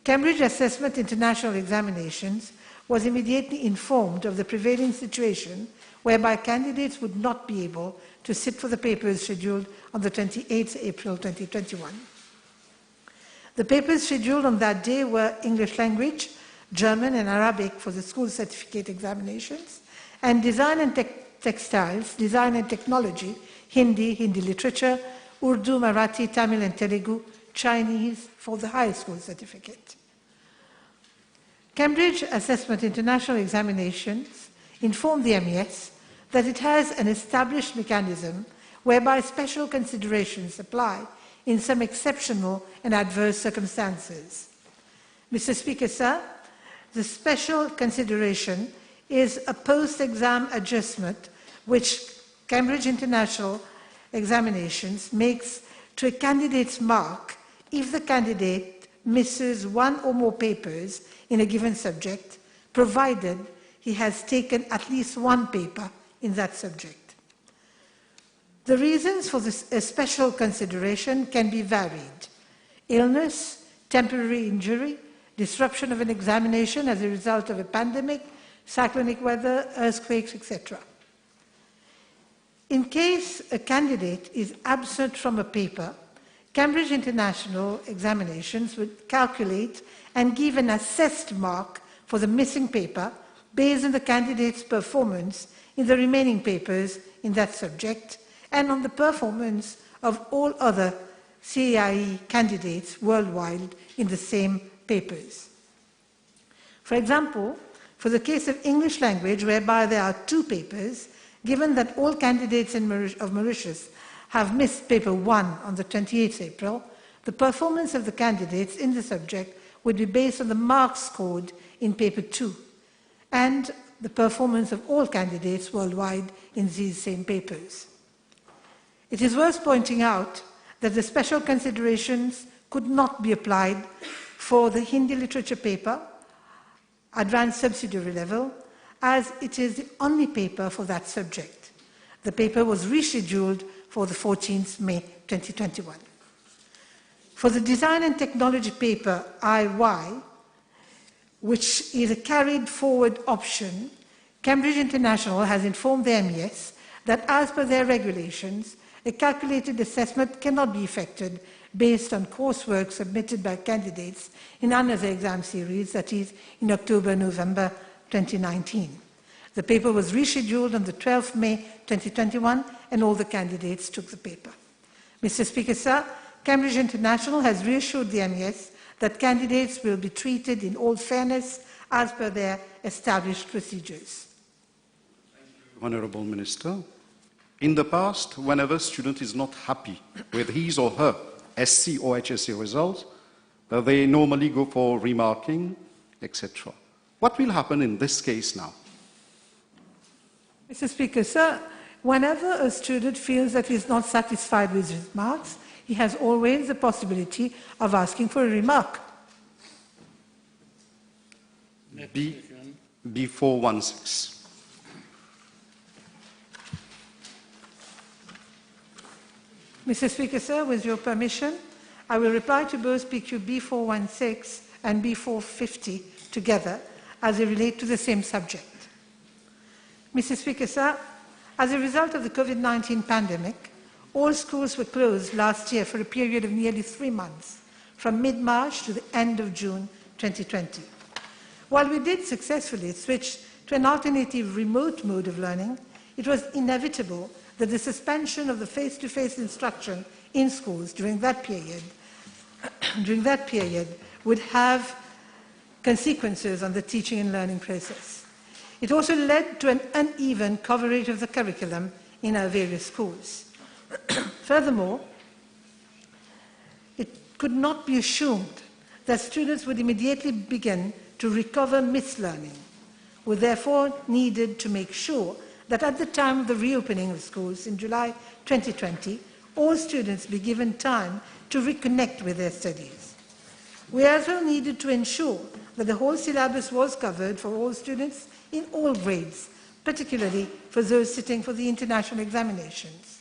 Cambridge Assessment International Examinations was immediately informed of the prevailing situation whereby candidates would not be able to sit for the papers scheduled on the 28th April 2021. The papers scheduled on that day were English language, German and Arabic for the school certificate examinations, and design and textiles, design and technology, Hindi literature, Urdu, Marathi, Tamil and Telugu, Chinese for the high school certificate. Cambridge Assessment International Examinations informed the MES that it has an established mechanism whereby special considerations apply in some exceptional and adverse circumstances. Mr. Speaker, sir, the special consideration is a post-exam adjustment which Cambridge International Examinations makes to a candidate's mark if the candidate misses one or more papers in a given subject, provided he has taken at least one paper in that subject. The reasons for this special consideration can be varied: illness, temporary injury, disruption of an examination as a result of a pandemic, cyclonic weather, earthquakes, etc. In case a candidate is absent from a paper, Cambridge International Examinations would calculate and give an assessed mark for the missing paper based on the candidate's performance in the remaining papers in that subject and on the performance of all other CAIE candidates worldwide in the same papers. For example, for the case of English language, whereby there are 2 papers, given that all candidates of Mauritius have missed paper 1 on the 28th April, the performance of the candidates in the subject would be based on the marks scored in paper 2 and the performance of all candidates worldwide in these same papers. It is worth pointing out that the special considerations could not be applied for the Hindi literature paper, advanced subsidiary level, as it is the only paper for that subject. The paper was rescheduled for the 14th May 2021. For the design and technology paper IY, which is a carried forward option, Cambridge International has informed the MES that as per their regulations, a calculated assessment cannot be effected based on coursework submitted by candidates in another exam series, that is, in October-November 2019. The paper was rescheduled on the 12th May 2021, and all the candidates took the paper. Mr. Speaker, sir, Cambridge International has reassured the MES that candidates will be treated in all fairness as per their established procedures. Honourable Minister, in the past, whenever a student is not happy with his or her SC or HSC results, they normally go for remarking, etc. What will happen in this case now? Mr. Speaker, sir, whenever a student feels that he is not satisfied with his marks, he has always the possibility of asking for a remark. B416. Mr. Speaker, sir, with your permission, I will reply to both PQ B416 and B450 together as they relate to the same subject. Mr. Speaker, sir, as a result of the COVID-19 pandemic, all schools were closed last year for a period of nearly 3 months, from mid-March to the end of June 2020. While we did successfully switch to an alternative remote mode of learning, it was inevitable that the suspension of the face-to-face instruction in schools during that period would have consequences on the teaching and learning process. It also led to an uneven coverage of the curriculum in our various schools. Furthermore, it could not be assumed that students would immediately begin to recover missed learning. We therefore needed to make sure that at the time of the reopening of schools in July 2020, all students be given time to reconnect with their studies. We also needed to ensure that the whole syllabus was covered for all students in all grades, particularly for those sitting for the international examinations.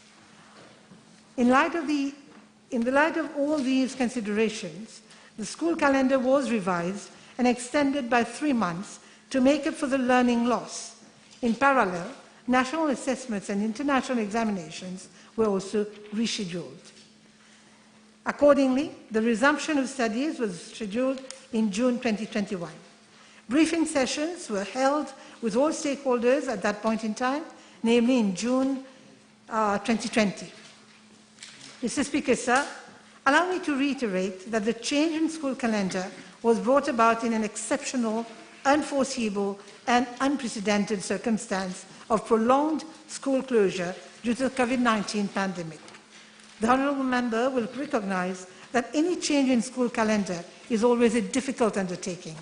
In the light of all these considerations, the school calendar was revised and extended by 3 months to make up for the learning loss. In parallel, national assessments and international examinations were also rescheduled. Accordingly, the resumption of studies was scheduled in June 2021. Briefing sessions were held with all stakeholders at that point in time, namely in June 2020. Mr. Speaker, sir, allow me to reiterate that the change in school calendar was brought about in an exceptional, unforeseeable, and unprecedented circumstance of prolonged school closure due to the COVID-19 pandemic. The Honourable Member will recognise that any change in school calendar is always a difficult undertaking,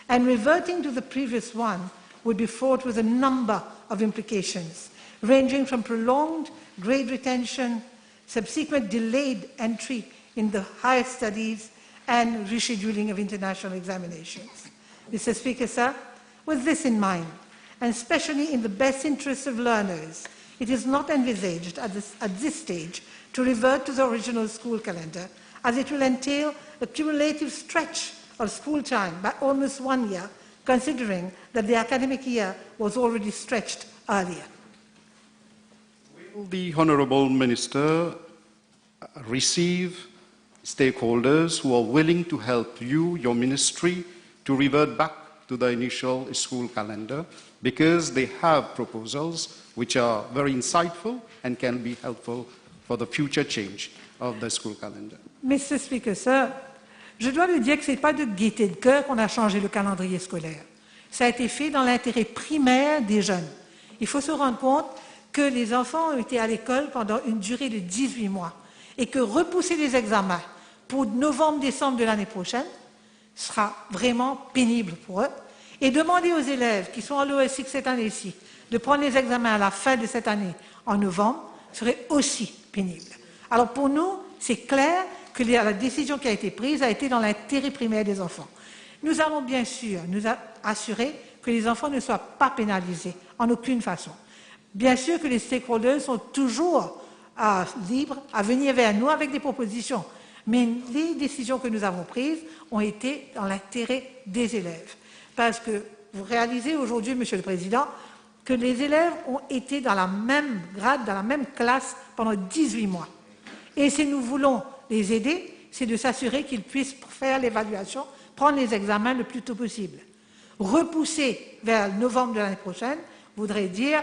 and reverting to the previous one would be fraught with a number of implications, ranging from prolonged grade retention, subsequent delayed entry in the higher studies, and rescheduling of international examinations. Mr. Speaker, sir, with this in mind, and especially in the best interests of learners, it is not envisaged at this stage to revert to the original school calendar, as it will entail a cumulative stretch of school time by almost 1 year, considering that the academic year was already stretched earlier. Will the Honourable Minister receive stakeholders who are willing to help you, your ministry, to revert back to to the initial school calendar because they have proposals which are very insightful and can be helpful for the future change of the school calendar. Mr. Speaker, sir, je dois lui dire que ce n'est pas de gaieté de cœur qu'on a changé le calendrier scolaire. Ça a été fait dans l'intérêt primaire des jeunes. Il faut se rendre compte que les enfants ont été à l'école pendant une durée de 18 mois et que repousser les examens pour novembre-décembre de l'année prochaine sera vraiment pénible pour eux. Et demander aux élèves qui sont à l'OS6 cette année-ci de prendre les examens à la fin de cette année, en novembre, serait aussi pénible. Alors pour nous, c'est clair que la décision qui a été prise a été dans l'intérêt primaire des enfants. Nous allons bien sûr nous assurer que les enfants ne soient pas pénalisés en aucune façon. Bien sûr que les stakeholders sont toujours libres à venir vers nous avec des propositions, mais les décisions que nous avons prises ont été dans l'intérêt des élèves. Parce que vous réalisez aujourd'hui, Monsieur le Président, que les élèves ont été dans la même grade, dans la même classe pendant 18 mois. Et si nous voulons les aider, c'est de s'assurer qu'ils puissent faire l'évaluation, prendre les examens le plus tôt possible. Repousser vers novembre de l'année prochaine voudrait dire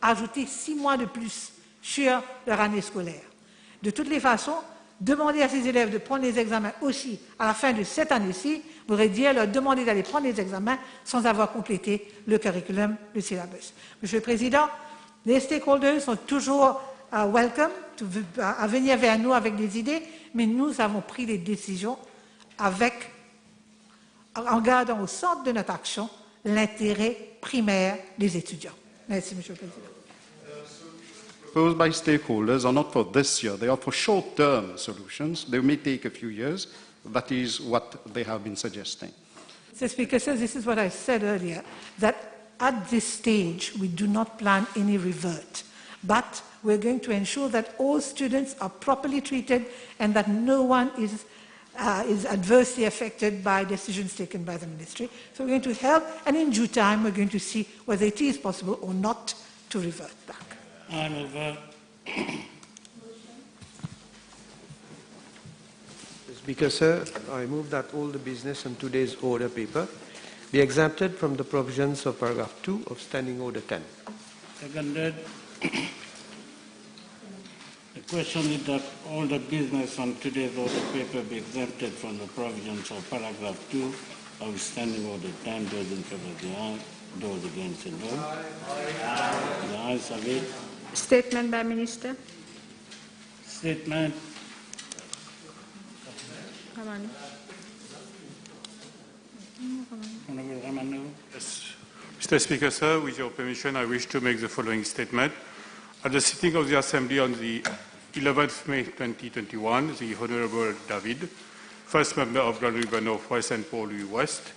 ajouter 6 mois de plus sur leur année scolaire. De toutes les façons, demander à ces élèves de prendre les examens aussi à la fin de cette année-ci voudrait dire leur demander d'aller prendre les examens sans avoir complété le curriculum, le syllabus. Monsieur le Président, les stakeholders sont toujours welcome à venir vers nous avec des idées, mais nous avons pris les décisions en gardant au centre de notre action l'intérêt primaire des étudiants. Merci, Monsieur le Président. Proposed by stakeholders are not for this year. They are for short-term solutions. They may take a few years. That is what they have been suggesting. Mr. Speaker, so this is what I said earlier, that at this stage we do not plan any revert, but we're going to ensure that all students are properly treated and that no one is adversely affected by decisions taken by the ministry. So we're going to help, and in due time we're going to see whether it is possible or not to revert back. I move. Speaker, sir, I move that all the business on today's order paper be exempted from the provisions of paragraph 2 of Standing Order 10. Seconded. The question is that all the business on today's order paper be exempted from the provisions of paragraph 2 of Standing Order 10. Those in favor of the aye, those against the no. The ayes have it. Statement by Minister. Statement. Honorable Ramanu. Yes. Mr. Speaker, sir, with your permission, I wish to make the following statement. At the sitting of the Assembly on the 11th May 2021, the Honorable David, first member of Grand River Northwest and Port Louis West,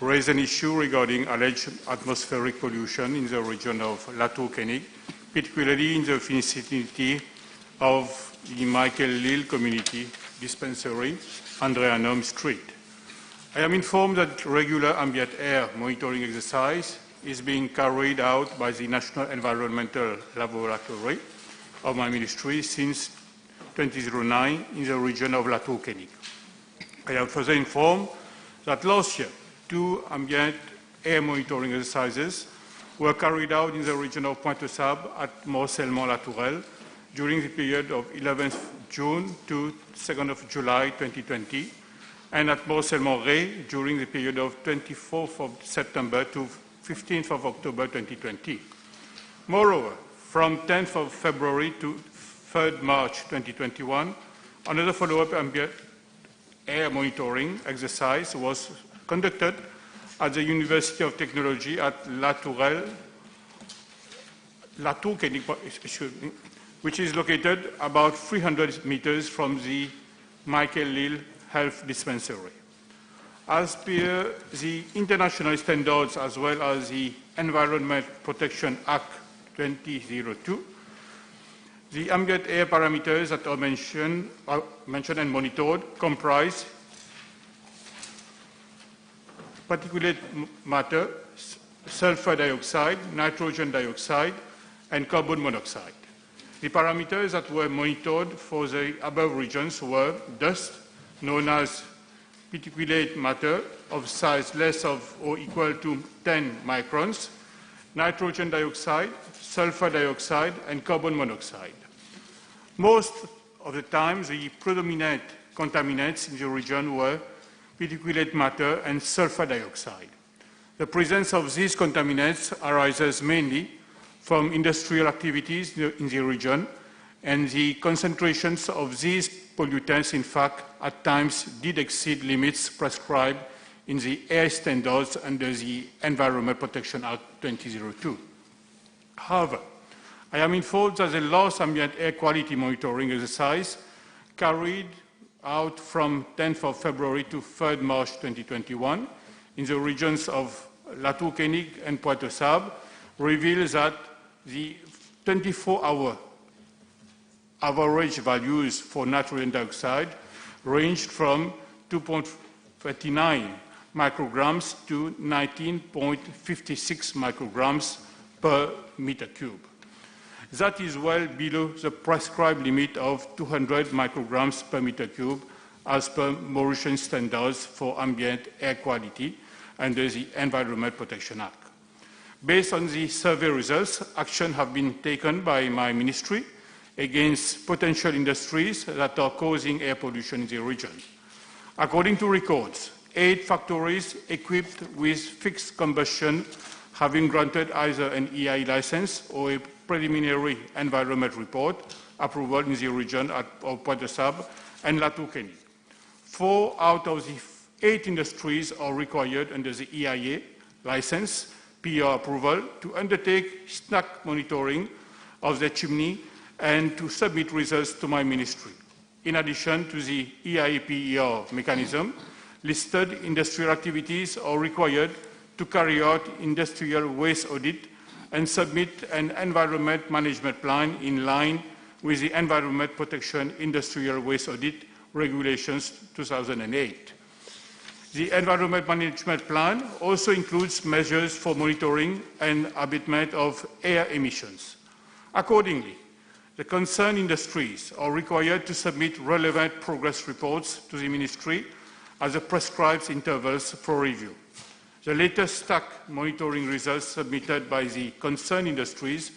raised an issue regarding alleged atmospheric pollution in the region of Latour-Koenig, particularly in the vicinity of the Michael Lille Community Dispensary, Andréanum Street. I am informed that regular ambient air monitoring exercise is being carried out by the National Environmental Laboratory of my ministry since 2009 in the region of Latour-Koenig. I am further informed that last year, 2 ambient air monitoring exercises were carried out in the region of Pointe-aux-Sables at Morcellement-la-Tourelle during the period of 11th June to 2nd of July 2020, and at Morcellement-Ré during the period of 24th of September to 15th of October 2020. Moreover, from 10th of February to 3rd March 2021, another follow-up ambient air monitoring exercise was conducted at the University of Technology at Latour-Koenig, which is located about 300 meters from the Michael Lille Health Dispensary. As per the international standards as well as the Environment Protection Act 2002, the ambient air parameters that are mentioned and monitored comprise particulate matter, sulfur dioxide, nitrogen dioxide, and carbon monoxide. The parameters that were monitored for the above regions were dust, known as particulate matter of size less of or equal to 10 microns, nitrogen dioxide, sulfur dioxide, and carbon monoxide. Most of the time, the predominant contaminants in the region were particulate matter and sulfur dioxide. The presence of these contaminants arises mainly from industrial activities in the region, and the concentrations of these pollutants, in fact, at times did exceed limits prescribed in the air standards under the Environment Protection Act 2002. However, I am informed that the last ambient air quality monitoring exercise carried out from 10th of February to 3rd March 2021 in the regions of La Tour-Kénig and Pointe-aux-Sables reveals that the 24-hour average values for nitrogen dioxide ranged from 2.39 micrograms to 19.56 micrograms per meter cube. That is well below the prescribed limit of 200 micrograms per meter cube as per Mauritian standards for ambient air quality under the Environment Protection Act. Based on the survey results, action have been taken by my ministry against potential industries that are causing air pollution in the region. According to records, 8 factories equipped with fixed combustion having granted either an EIA license or a preliminary environment report approval in the region of Pointe-aux-Sables and La Tour-Kénig. 4 out of the 8 industries are required under the EIA license, PR approval, to undertake stack monitoring of the chimney and to submit results to my ministry. In addition to the EIA-PER mechanism, listed industrial activities are required to carry out industrial waste audit and submit an environment management plan in line with the Environment Protection Industrial Waste Audit Regulations 2008. The Environment Management Plan also includes measures for monitoring and abatement of air emissions. Accordingly, the concerned industries are required to submit relevant progress reports to the Ministry at the prescribed intervals for review. The latest stack monitoring results submitted by the concerned industries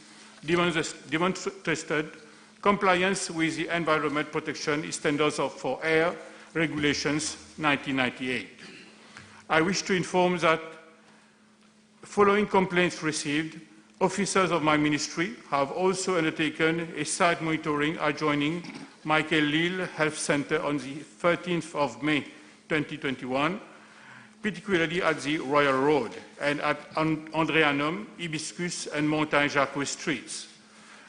demonstrated compliance with the Environment Protection Standards for Air Regulations 1998. I wish to inform that following complaints received, officers of my ministry have also undertaken a site monitoring adjoining Michael Lille Health Center on the 13th of May 2021, particularly at the Royal Road and at Andréanum, Hibiscus and Montagne Jacques streets.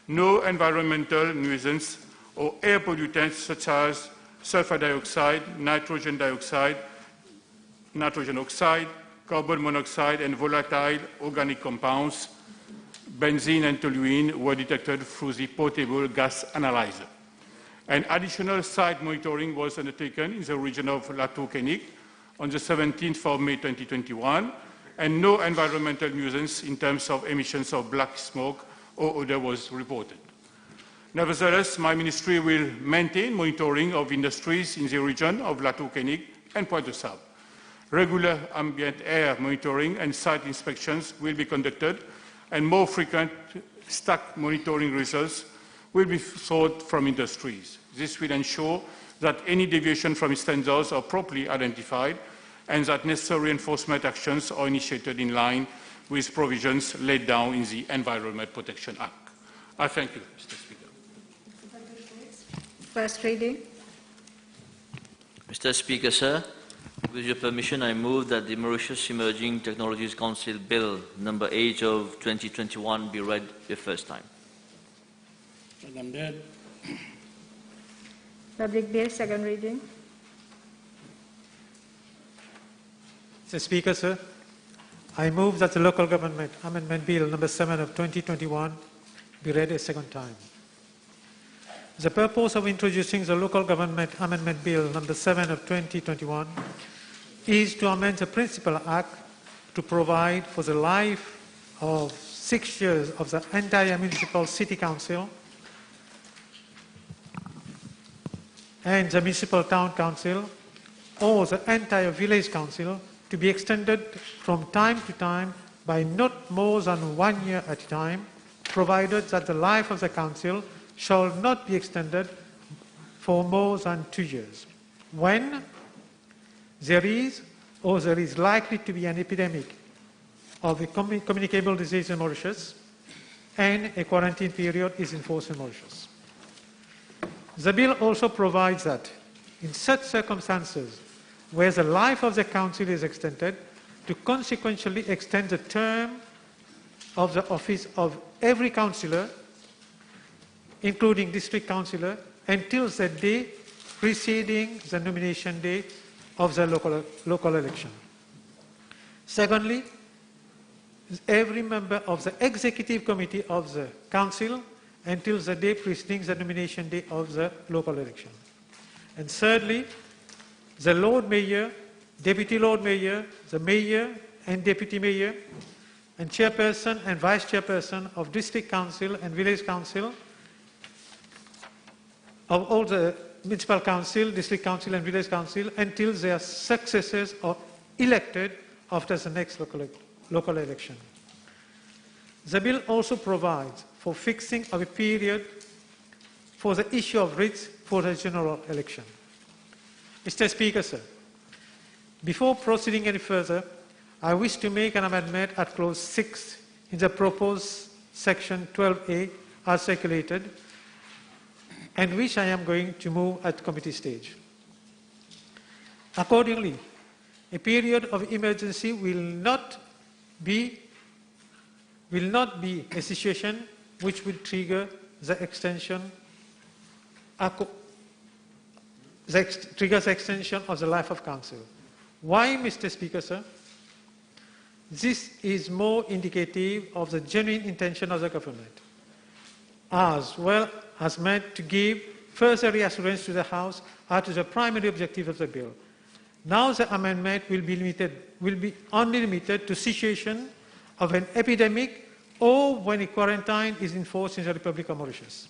No environmental nuisance or air pollutants such as sulfur dioxide, nitrogen oxide, carbon monoxide and volatile organic compounds, benzene and toluene were detected through the portable gas analyzer. An additional site monitoring was undertaken in the region of La Tour-Kénig on the 17th of May 2021, and no environmental nuisance in terms of emissions of black smoke or odor was reported. Nevertheless, my ministry will maintain monitoring of industries in the region of La Tour-Kénig and Pointe-aux-Sables. Regular ambient air monitoring and site inspections will be conducted, and more frequent stack monitoring results will be sought from industries. This will ensure that any deviation from standards are properly identified and that necessary enforcement actions are initiated in line with provisions laid down in the Environment Protection Act. I thank you, Mr. Speaker. First reading. Mr. Speaker, sir, with your permission, I move that the Mauritius Emerging Technologies Council Bill number 8 of 2021 be read the first time. Madam Dead. Public Bill, second reading. Mr. Speaker, sir, I move that the Local Government Amendment Bill number 7 of 2021 be read a second time. The purpose of introducing the Local Government Amendment Bill number 7 of 2021 is to amend the Principal Act to provide for the life of 6 years of the entire Municipal City Council and the Municipal Town Council or the entire village council to be extended from time to time by not more than 1 year at a time, provided that the life of the council shall not be extended for more than 2 years. When there is or there is likely to be an epidemic of a communicable disease in Mauritius and a quarantine period is enforced in Mauritius. The bill also provides that in such circumstances where the life of the council is extended, to consequentially extend the term of the office of every councillor, including district councillor, until the day preceding the nomination day of the local election. Secondly, every member of the executive committee of the council until the day preceding the nomination day of the local election. And thirdly, the Lord Mayor, Deputy Lord Mayor, the Mayor and Deputy Mayor, and Chairperson and Vice Chairperson of District Council and Village Council, of all the Municipal Council, District Council and Village Council, until their successors are elected after the next local election. The bill also provides for fixing of a period for the issue of writs for the general election. Mr. Speaker, sir, before proceeding any further, I wish to make an amendment at clause 6 in the proposed section 12A as circulated, and which I am going to move at committee stage. Accordingly, a period of emergency will not be a situation which will trigger the extension of the life of council. Why, Mr. Speaker, sir? This is more indicative of the genuine intention of the government, as well as meant to give further reassurance to the House as to the primary objective of the bill. Now the amendment will be only limited to situation of an epidemic or when a quarantine is enforced in the Republic of Mauritius.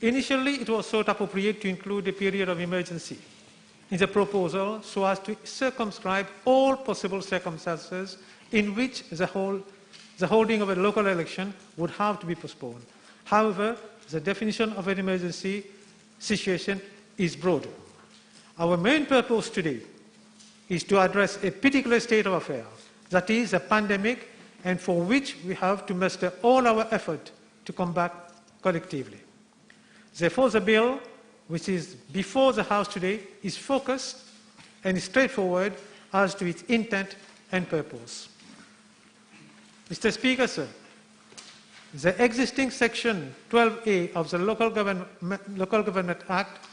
Initially, it was thought appropriate to include a period of emergency in the proposal so as to circumscribe all possible circumstances in which the holding of a local election would have to be postponed. However, the definition of an emergency situation is broader. Our main purpose today is to address a particular state of affairs, that is a pandemic, and for which we have to muster all our effort to combat collectively. Therefore, the bill, which is before the House today, is focused and straightforward as to its intent and purpose. Mr. Speaker, sir, the existing section 12A of the Local Government Act,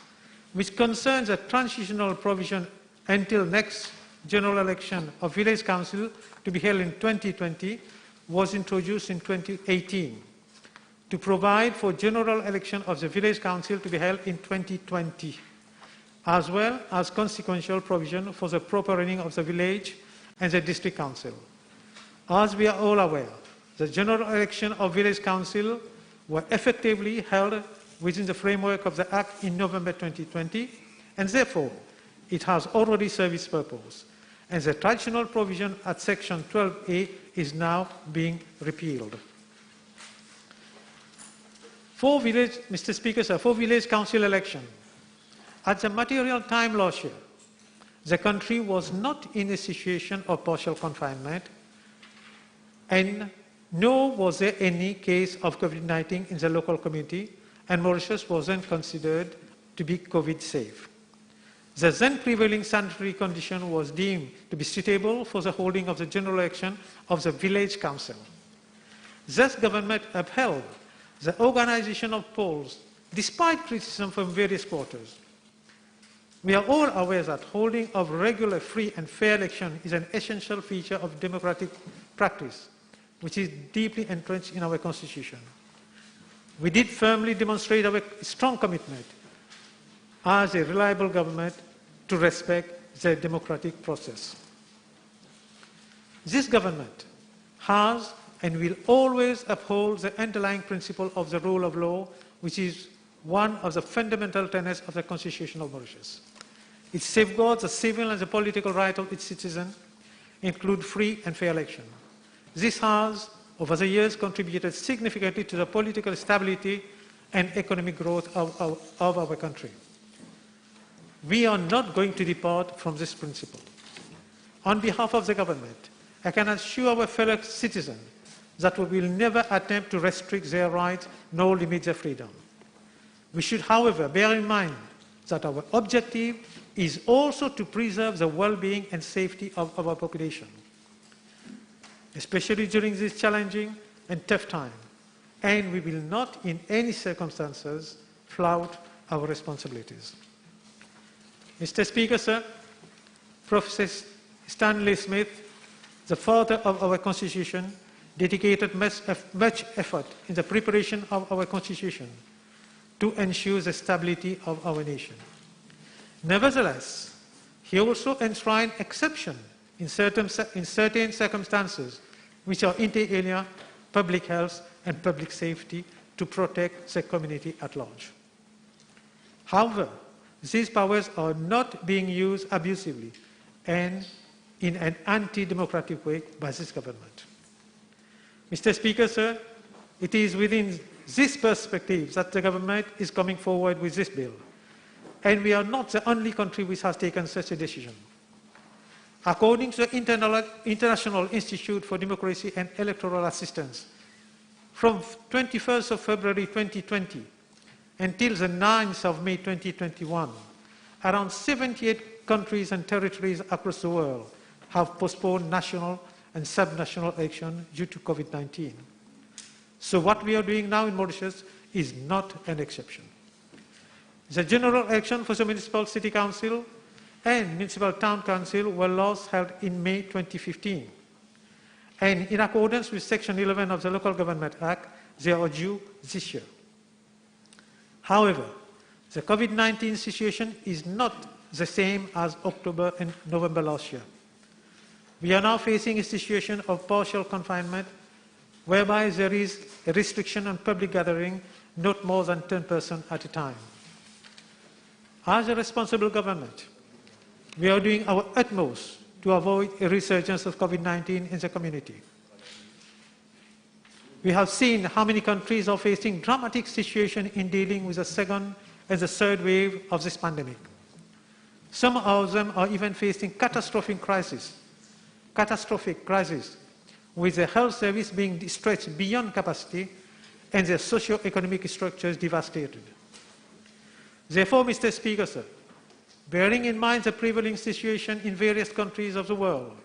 which concerns a transitional provision until next general election of village council to be held in 2020, was introduced in 2018 to provide for general election of the village council to be held in 2020, as well as consequential provision for the proper running of the village and the district council. As we are all aware, the general election of village council were effectively held within the framework of the Act in November 2020, and therefore it has already served its purpose. And the traditional provision at section 12A is now being repealed. Mr. Speaker, sir, for village council election, at the material time last year, the country was not in a situation of partial confinement, and nor was there any case of COVID-19 in the local community, and Mauritius wasn't considered to be COVID safe. The then prevailing sanitary condition was deemed to be suitable for the holding of the general election of the village council. Thus, government upheld the organization of polls despite criticism from various quarters. We are all aware that holding of regular, free and fair election is an essential feature of democratic practice, which is deeply entrenched in our constitution. We did firmly demonstrate our strong commitment as a reliable government to respect the democratic process. This government has and will always uphold the underlying principle of the rule of law, which is one of the fundamental tenets of the Constitution of Mauritius. It safeguards the civil and the political right of its citizens, include free and fair election. This has, over the years, contributed significantly to the political stability and economic growth of our country. We are not going to depart from this principle. On behalf of the government, I can assure our fellow citizens that we will never attempt to restrict their rights nor limit their freedom. We should, however, bear in mind that our objective is also to preserve the well-being and safety of our population, especially during this challenging and tough time, and we will not in any circumstances flout our responsibilities. Mr. Speaker, sir, Professor Stanley Smith, the father of our Constitution, dedicated much effort in the preparation of our Constitution to ensure the stability of our nation. Nevertheless, he also enshrined exceptions in certain circumstances which are inter alia, public health and public safety to protect the community at large. However, these powers are not being used abusively and in an anti-democratic way by this government. Mr. Speaker, sir, it is within this perspective that the government is coming forward with this bill, and we are not the only country which has taken such a decision. According to the International Institute for Democracy and Electoral Assistance, from 21st of February 2020 until the 9th of May 2021, around 78 countries and territories across the world have postponed national and subnational election due to COVID-19. So what we are doing now in Mauritius is not an exception. The general election for the Municipal City Council and Municipal Town Council were last held in May 2015. And in accordance with Section 11 of the Local Government Act, they are due this year. However, the COVID-19 situation is not the same as October and November last year. We are now facing a situation of partial confinement whereby there is a restriction on public gathering not more than 10% at a time. As a responsible government, we are doing our utmost to avoid a resurgence of COVID-19 in the community. We have seen how many countries are facing dramatic situations in dealing with the second and the third wave of this pandemic. Some of them are even facing catastrophic crises, with their health service being stretched beyond capacity and their socio-economic structures devastated. Therefore, Mr. Speaker, sir, bearing in mind the prevailing situation in various countries of the world,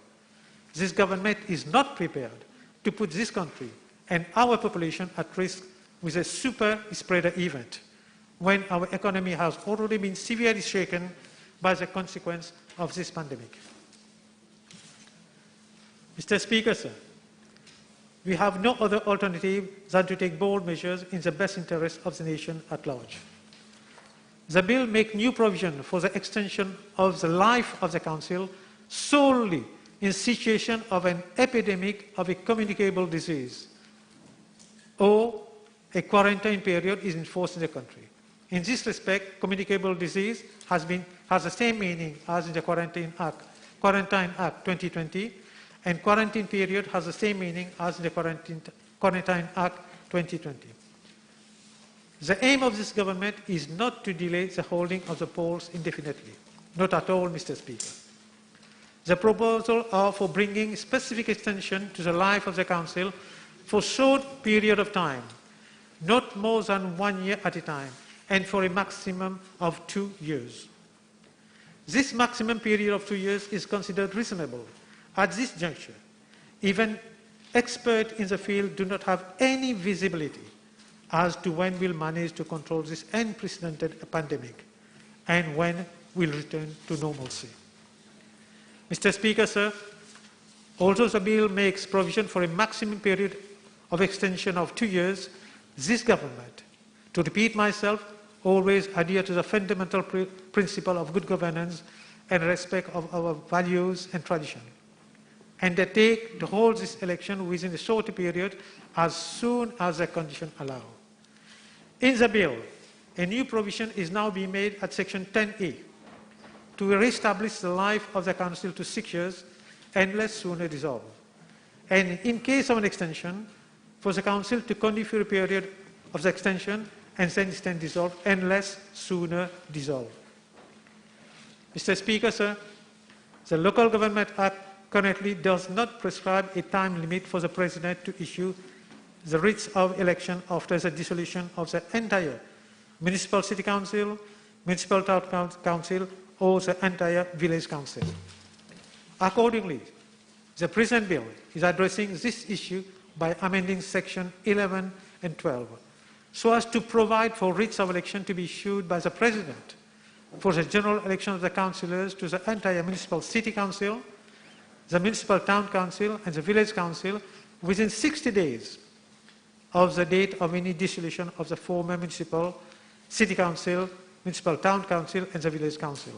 this government is not prepared to put this country and our population at risk with a super spreader event when our economy has already been severely shaken by the consequence of this pandemic. Mr. Speaker, sir, we have no other alternative than to take bold measures in the best interest of the nation at large. The bill makes new provision for the extension of the life of the Council solely in situation of an epidemic of a communicable disease or a quarantine period is enforced in the country. In this respect, communicable disease has the same meaning as in the Quarantine Act 2020, and quarantine period has the same meaning as in the Quarantine Act 2020. The aim of this government is not to delay the holding of the polls indefinitely. Not at all, Mr. Speaker. The proposals are for bringing specific extension to the life of the Council for a short period of time, not more than 1 year at a time, and for a maximum of 2 years. This maximum period of 2 years is considered reasonable at this juncture. Even experts in the field do not have any visibility as to when we'll manage to control this unprecedented pandemic and when we'll return to normalcy. Mr. Speaker, sir, although the bill makes provision for a maximum period of extension of 2 years, this government, to repeat myself, always adhere to the fundamental principle of good governance and respect of our values and tradition, and undertake to hold this election within a short period as soon as the conditions allow. In the bill, a new provision is now being made at Section 10A to re-establish the life of the council to 6 years unless sooner dissolved. And in case of an extension, for the council to continue for a period of the extension and then dissolved unless sooner dissolved. Mr. Speaker, sir, the Local Government Act currently does not prescribe a time limit for the President to issue the writs of election after the dissolution of the entire municipal city council, municipal town council, or the entire village council. Accordingly, the present bill is addressing this issue by amending section 11 and 12 so as to provide for writs of election to be issued by the President for the general election of the councillors to the entire municipal city council, the municipal town council, and the village council within 60 days of the date of any dissolution of the former municipal city council, municipal town council, and the village council.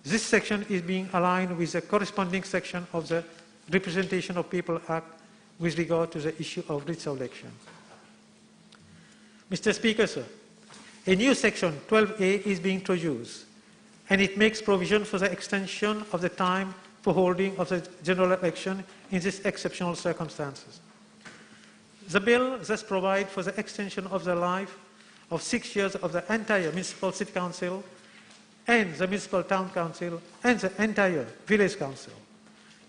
This section is being aligned with the corresponding section of the Representation of People Act with regard to the issue of writs of election. Mr. Speaker, sir, a new section 12A is being introduced, and it makes provision for the extension of the time for holding of the general election in these exceptional circumstances. The bill thus provides for the extension of the life of 6 years of the entire municipal city council and the municipal town council and the entire village council.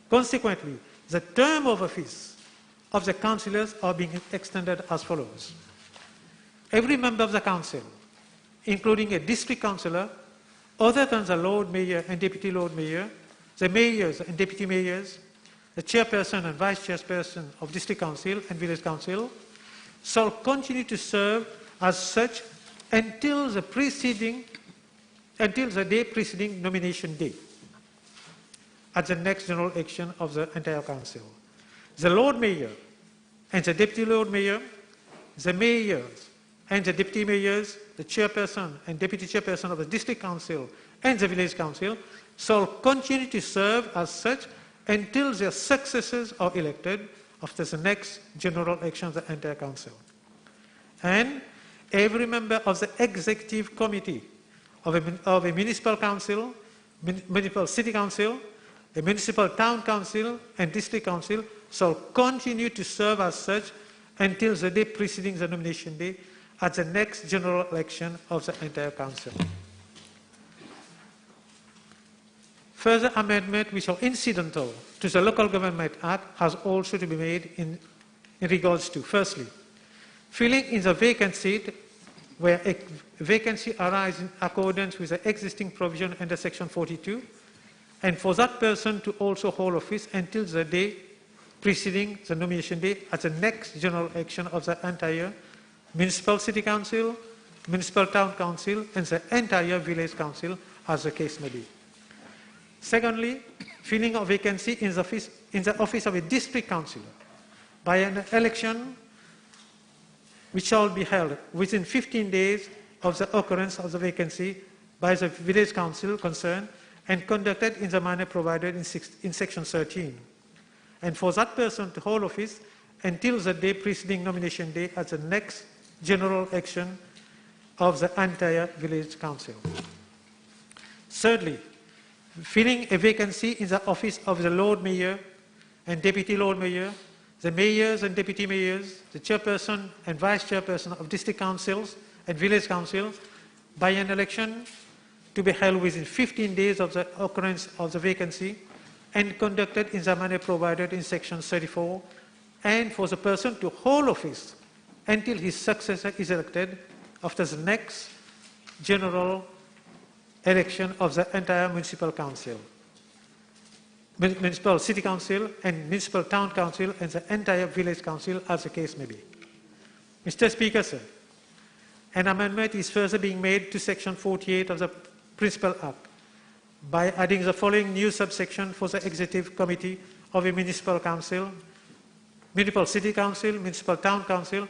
Consequently, the term of office of the councillors are being extended as follows. Every member of the council, including a district councillor, other than the Lord Mayor and Deputy Lord Mayor, the mayors and deputy mayors, the chairperson and vice chairperson of district council and village council, shall continue to serve as such until the day preceding nomination day at the next general election of the entire council. The Lord Mayor and the Deputy Lord Mayor, the mayors and the deputy mayors, the chairperson and deputy chairperson of the district council and the village council shall continue to serve as such until their successors are elected after the next general election of the entire council. And every member of the executive committee of a municipal council, municipal city council, a municipal town council and district council shall continue to serve as such until the day preceding the nomination day at the next general election of the entire council. Further amendment which are incidental to the Local Government Act has also to be made in regards to, firstly, filling in the vacant seat where a vacancy arises in accordance with the existing provision under section 42, and for that person to also hold office until the day preceding the nomination day at the next general election of the entire municipal city council, municipal town council, and the entire village council, as the case may be. Secondly, filling of vacancy in the office of a district councillor by an election which shall be held within 15 days of the occurrence of the vacancy by the village council concerned and conducted in the manner provided in section 13. And for that person to hold office until the day preceding nomination day at the next general election of the entire village council. Thirdly, filling a vacancy in the office of the Lord Mayor and Deputy Lord Mayor, the mayors and deputy mayors, the chairperson and vice chairperson of district councils and village councils by an election to be held within 15 days of the occurrence of the vacancy and conducted in the manner provided in section 34, and for the person to hold office until his successor is elected after the next general election of the entire municipal council, municipal city council and municipal town council and the entire village council, as the case may be. Mr. Speaker, sir, an amendment is further being made to section 48 of the Principal Act by adding the following new subsection for the executive committee of a municipal council, municipal city council, municipal town council,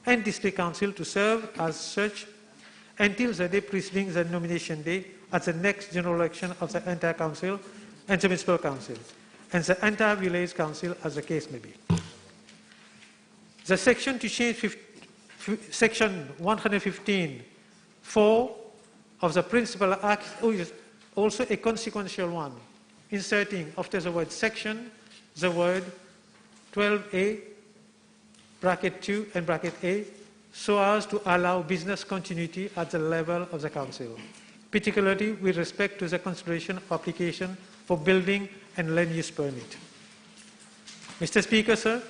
and district council to serve as such until the day preceding the nomination day at the next general election of the entire council and the municipal council, and the entire village council, as the case may be. The section to change section 115(4) of the Principal Act also a consequential one, inserting after the word section, the word 12A, bracket 2 and bracket A, so as to allow business continuity at the level of the Council, particularly with respect to the consideration of application for building and land use permit. Mr. Speaker, sir,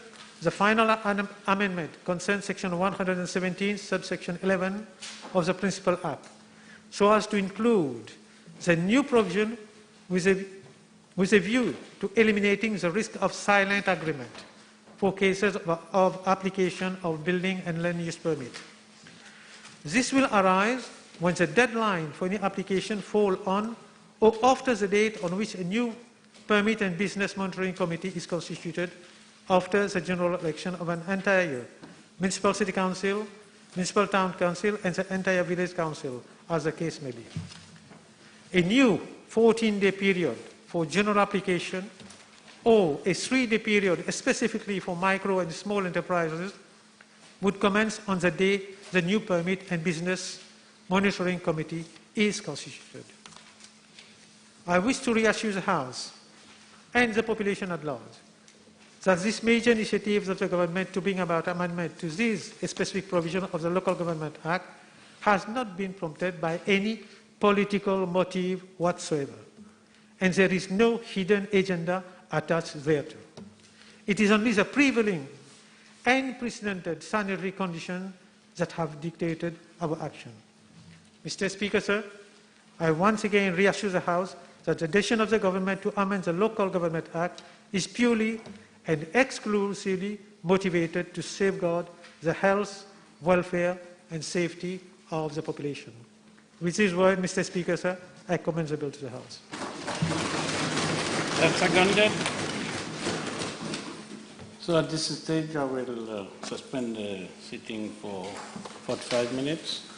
the final amendment concerns Section 117, subsection 11 of the Principal Act, so as to include the new provision with a view to eliminating the risk of silent agreement for cases of application of building and land use permit. This will arise when the deadline for any application falls on or after the date on which a new Permit and Business Monitoring Committee is constituted after the general election of an entire municipal city council, municipal town council, and the entire village council, as the case may be. A new 14-day period for general application or a 3-day period specifically for micro and small enterprises would commence on the day the new Permit and Business Monitoring Committee is constituted. I wish to reassure the House and the population at large that this major initiative of the government to bring about amendment to this specific provision of the Local Government Act has not been prompted by any political motive whatsoever, and there is no hidden agenda attached thereto. It is only the prevailing and unprecedented sanitary conditions that have dictated our action. Mr. Speaker, sir, I once again reassure the House that the decision of the government to amend the Local Government Act is purely and exclusively motivated to safeguard the health, welfare, and safety of the population. With this word, Mr. Speaker, sir, I commend the bill to the House. That's seconded. So at this stage, I will suspend the sitting for 45 minutes.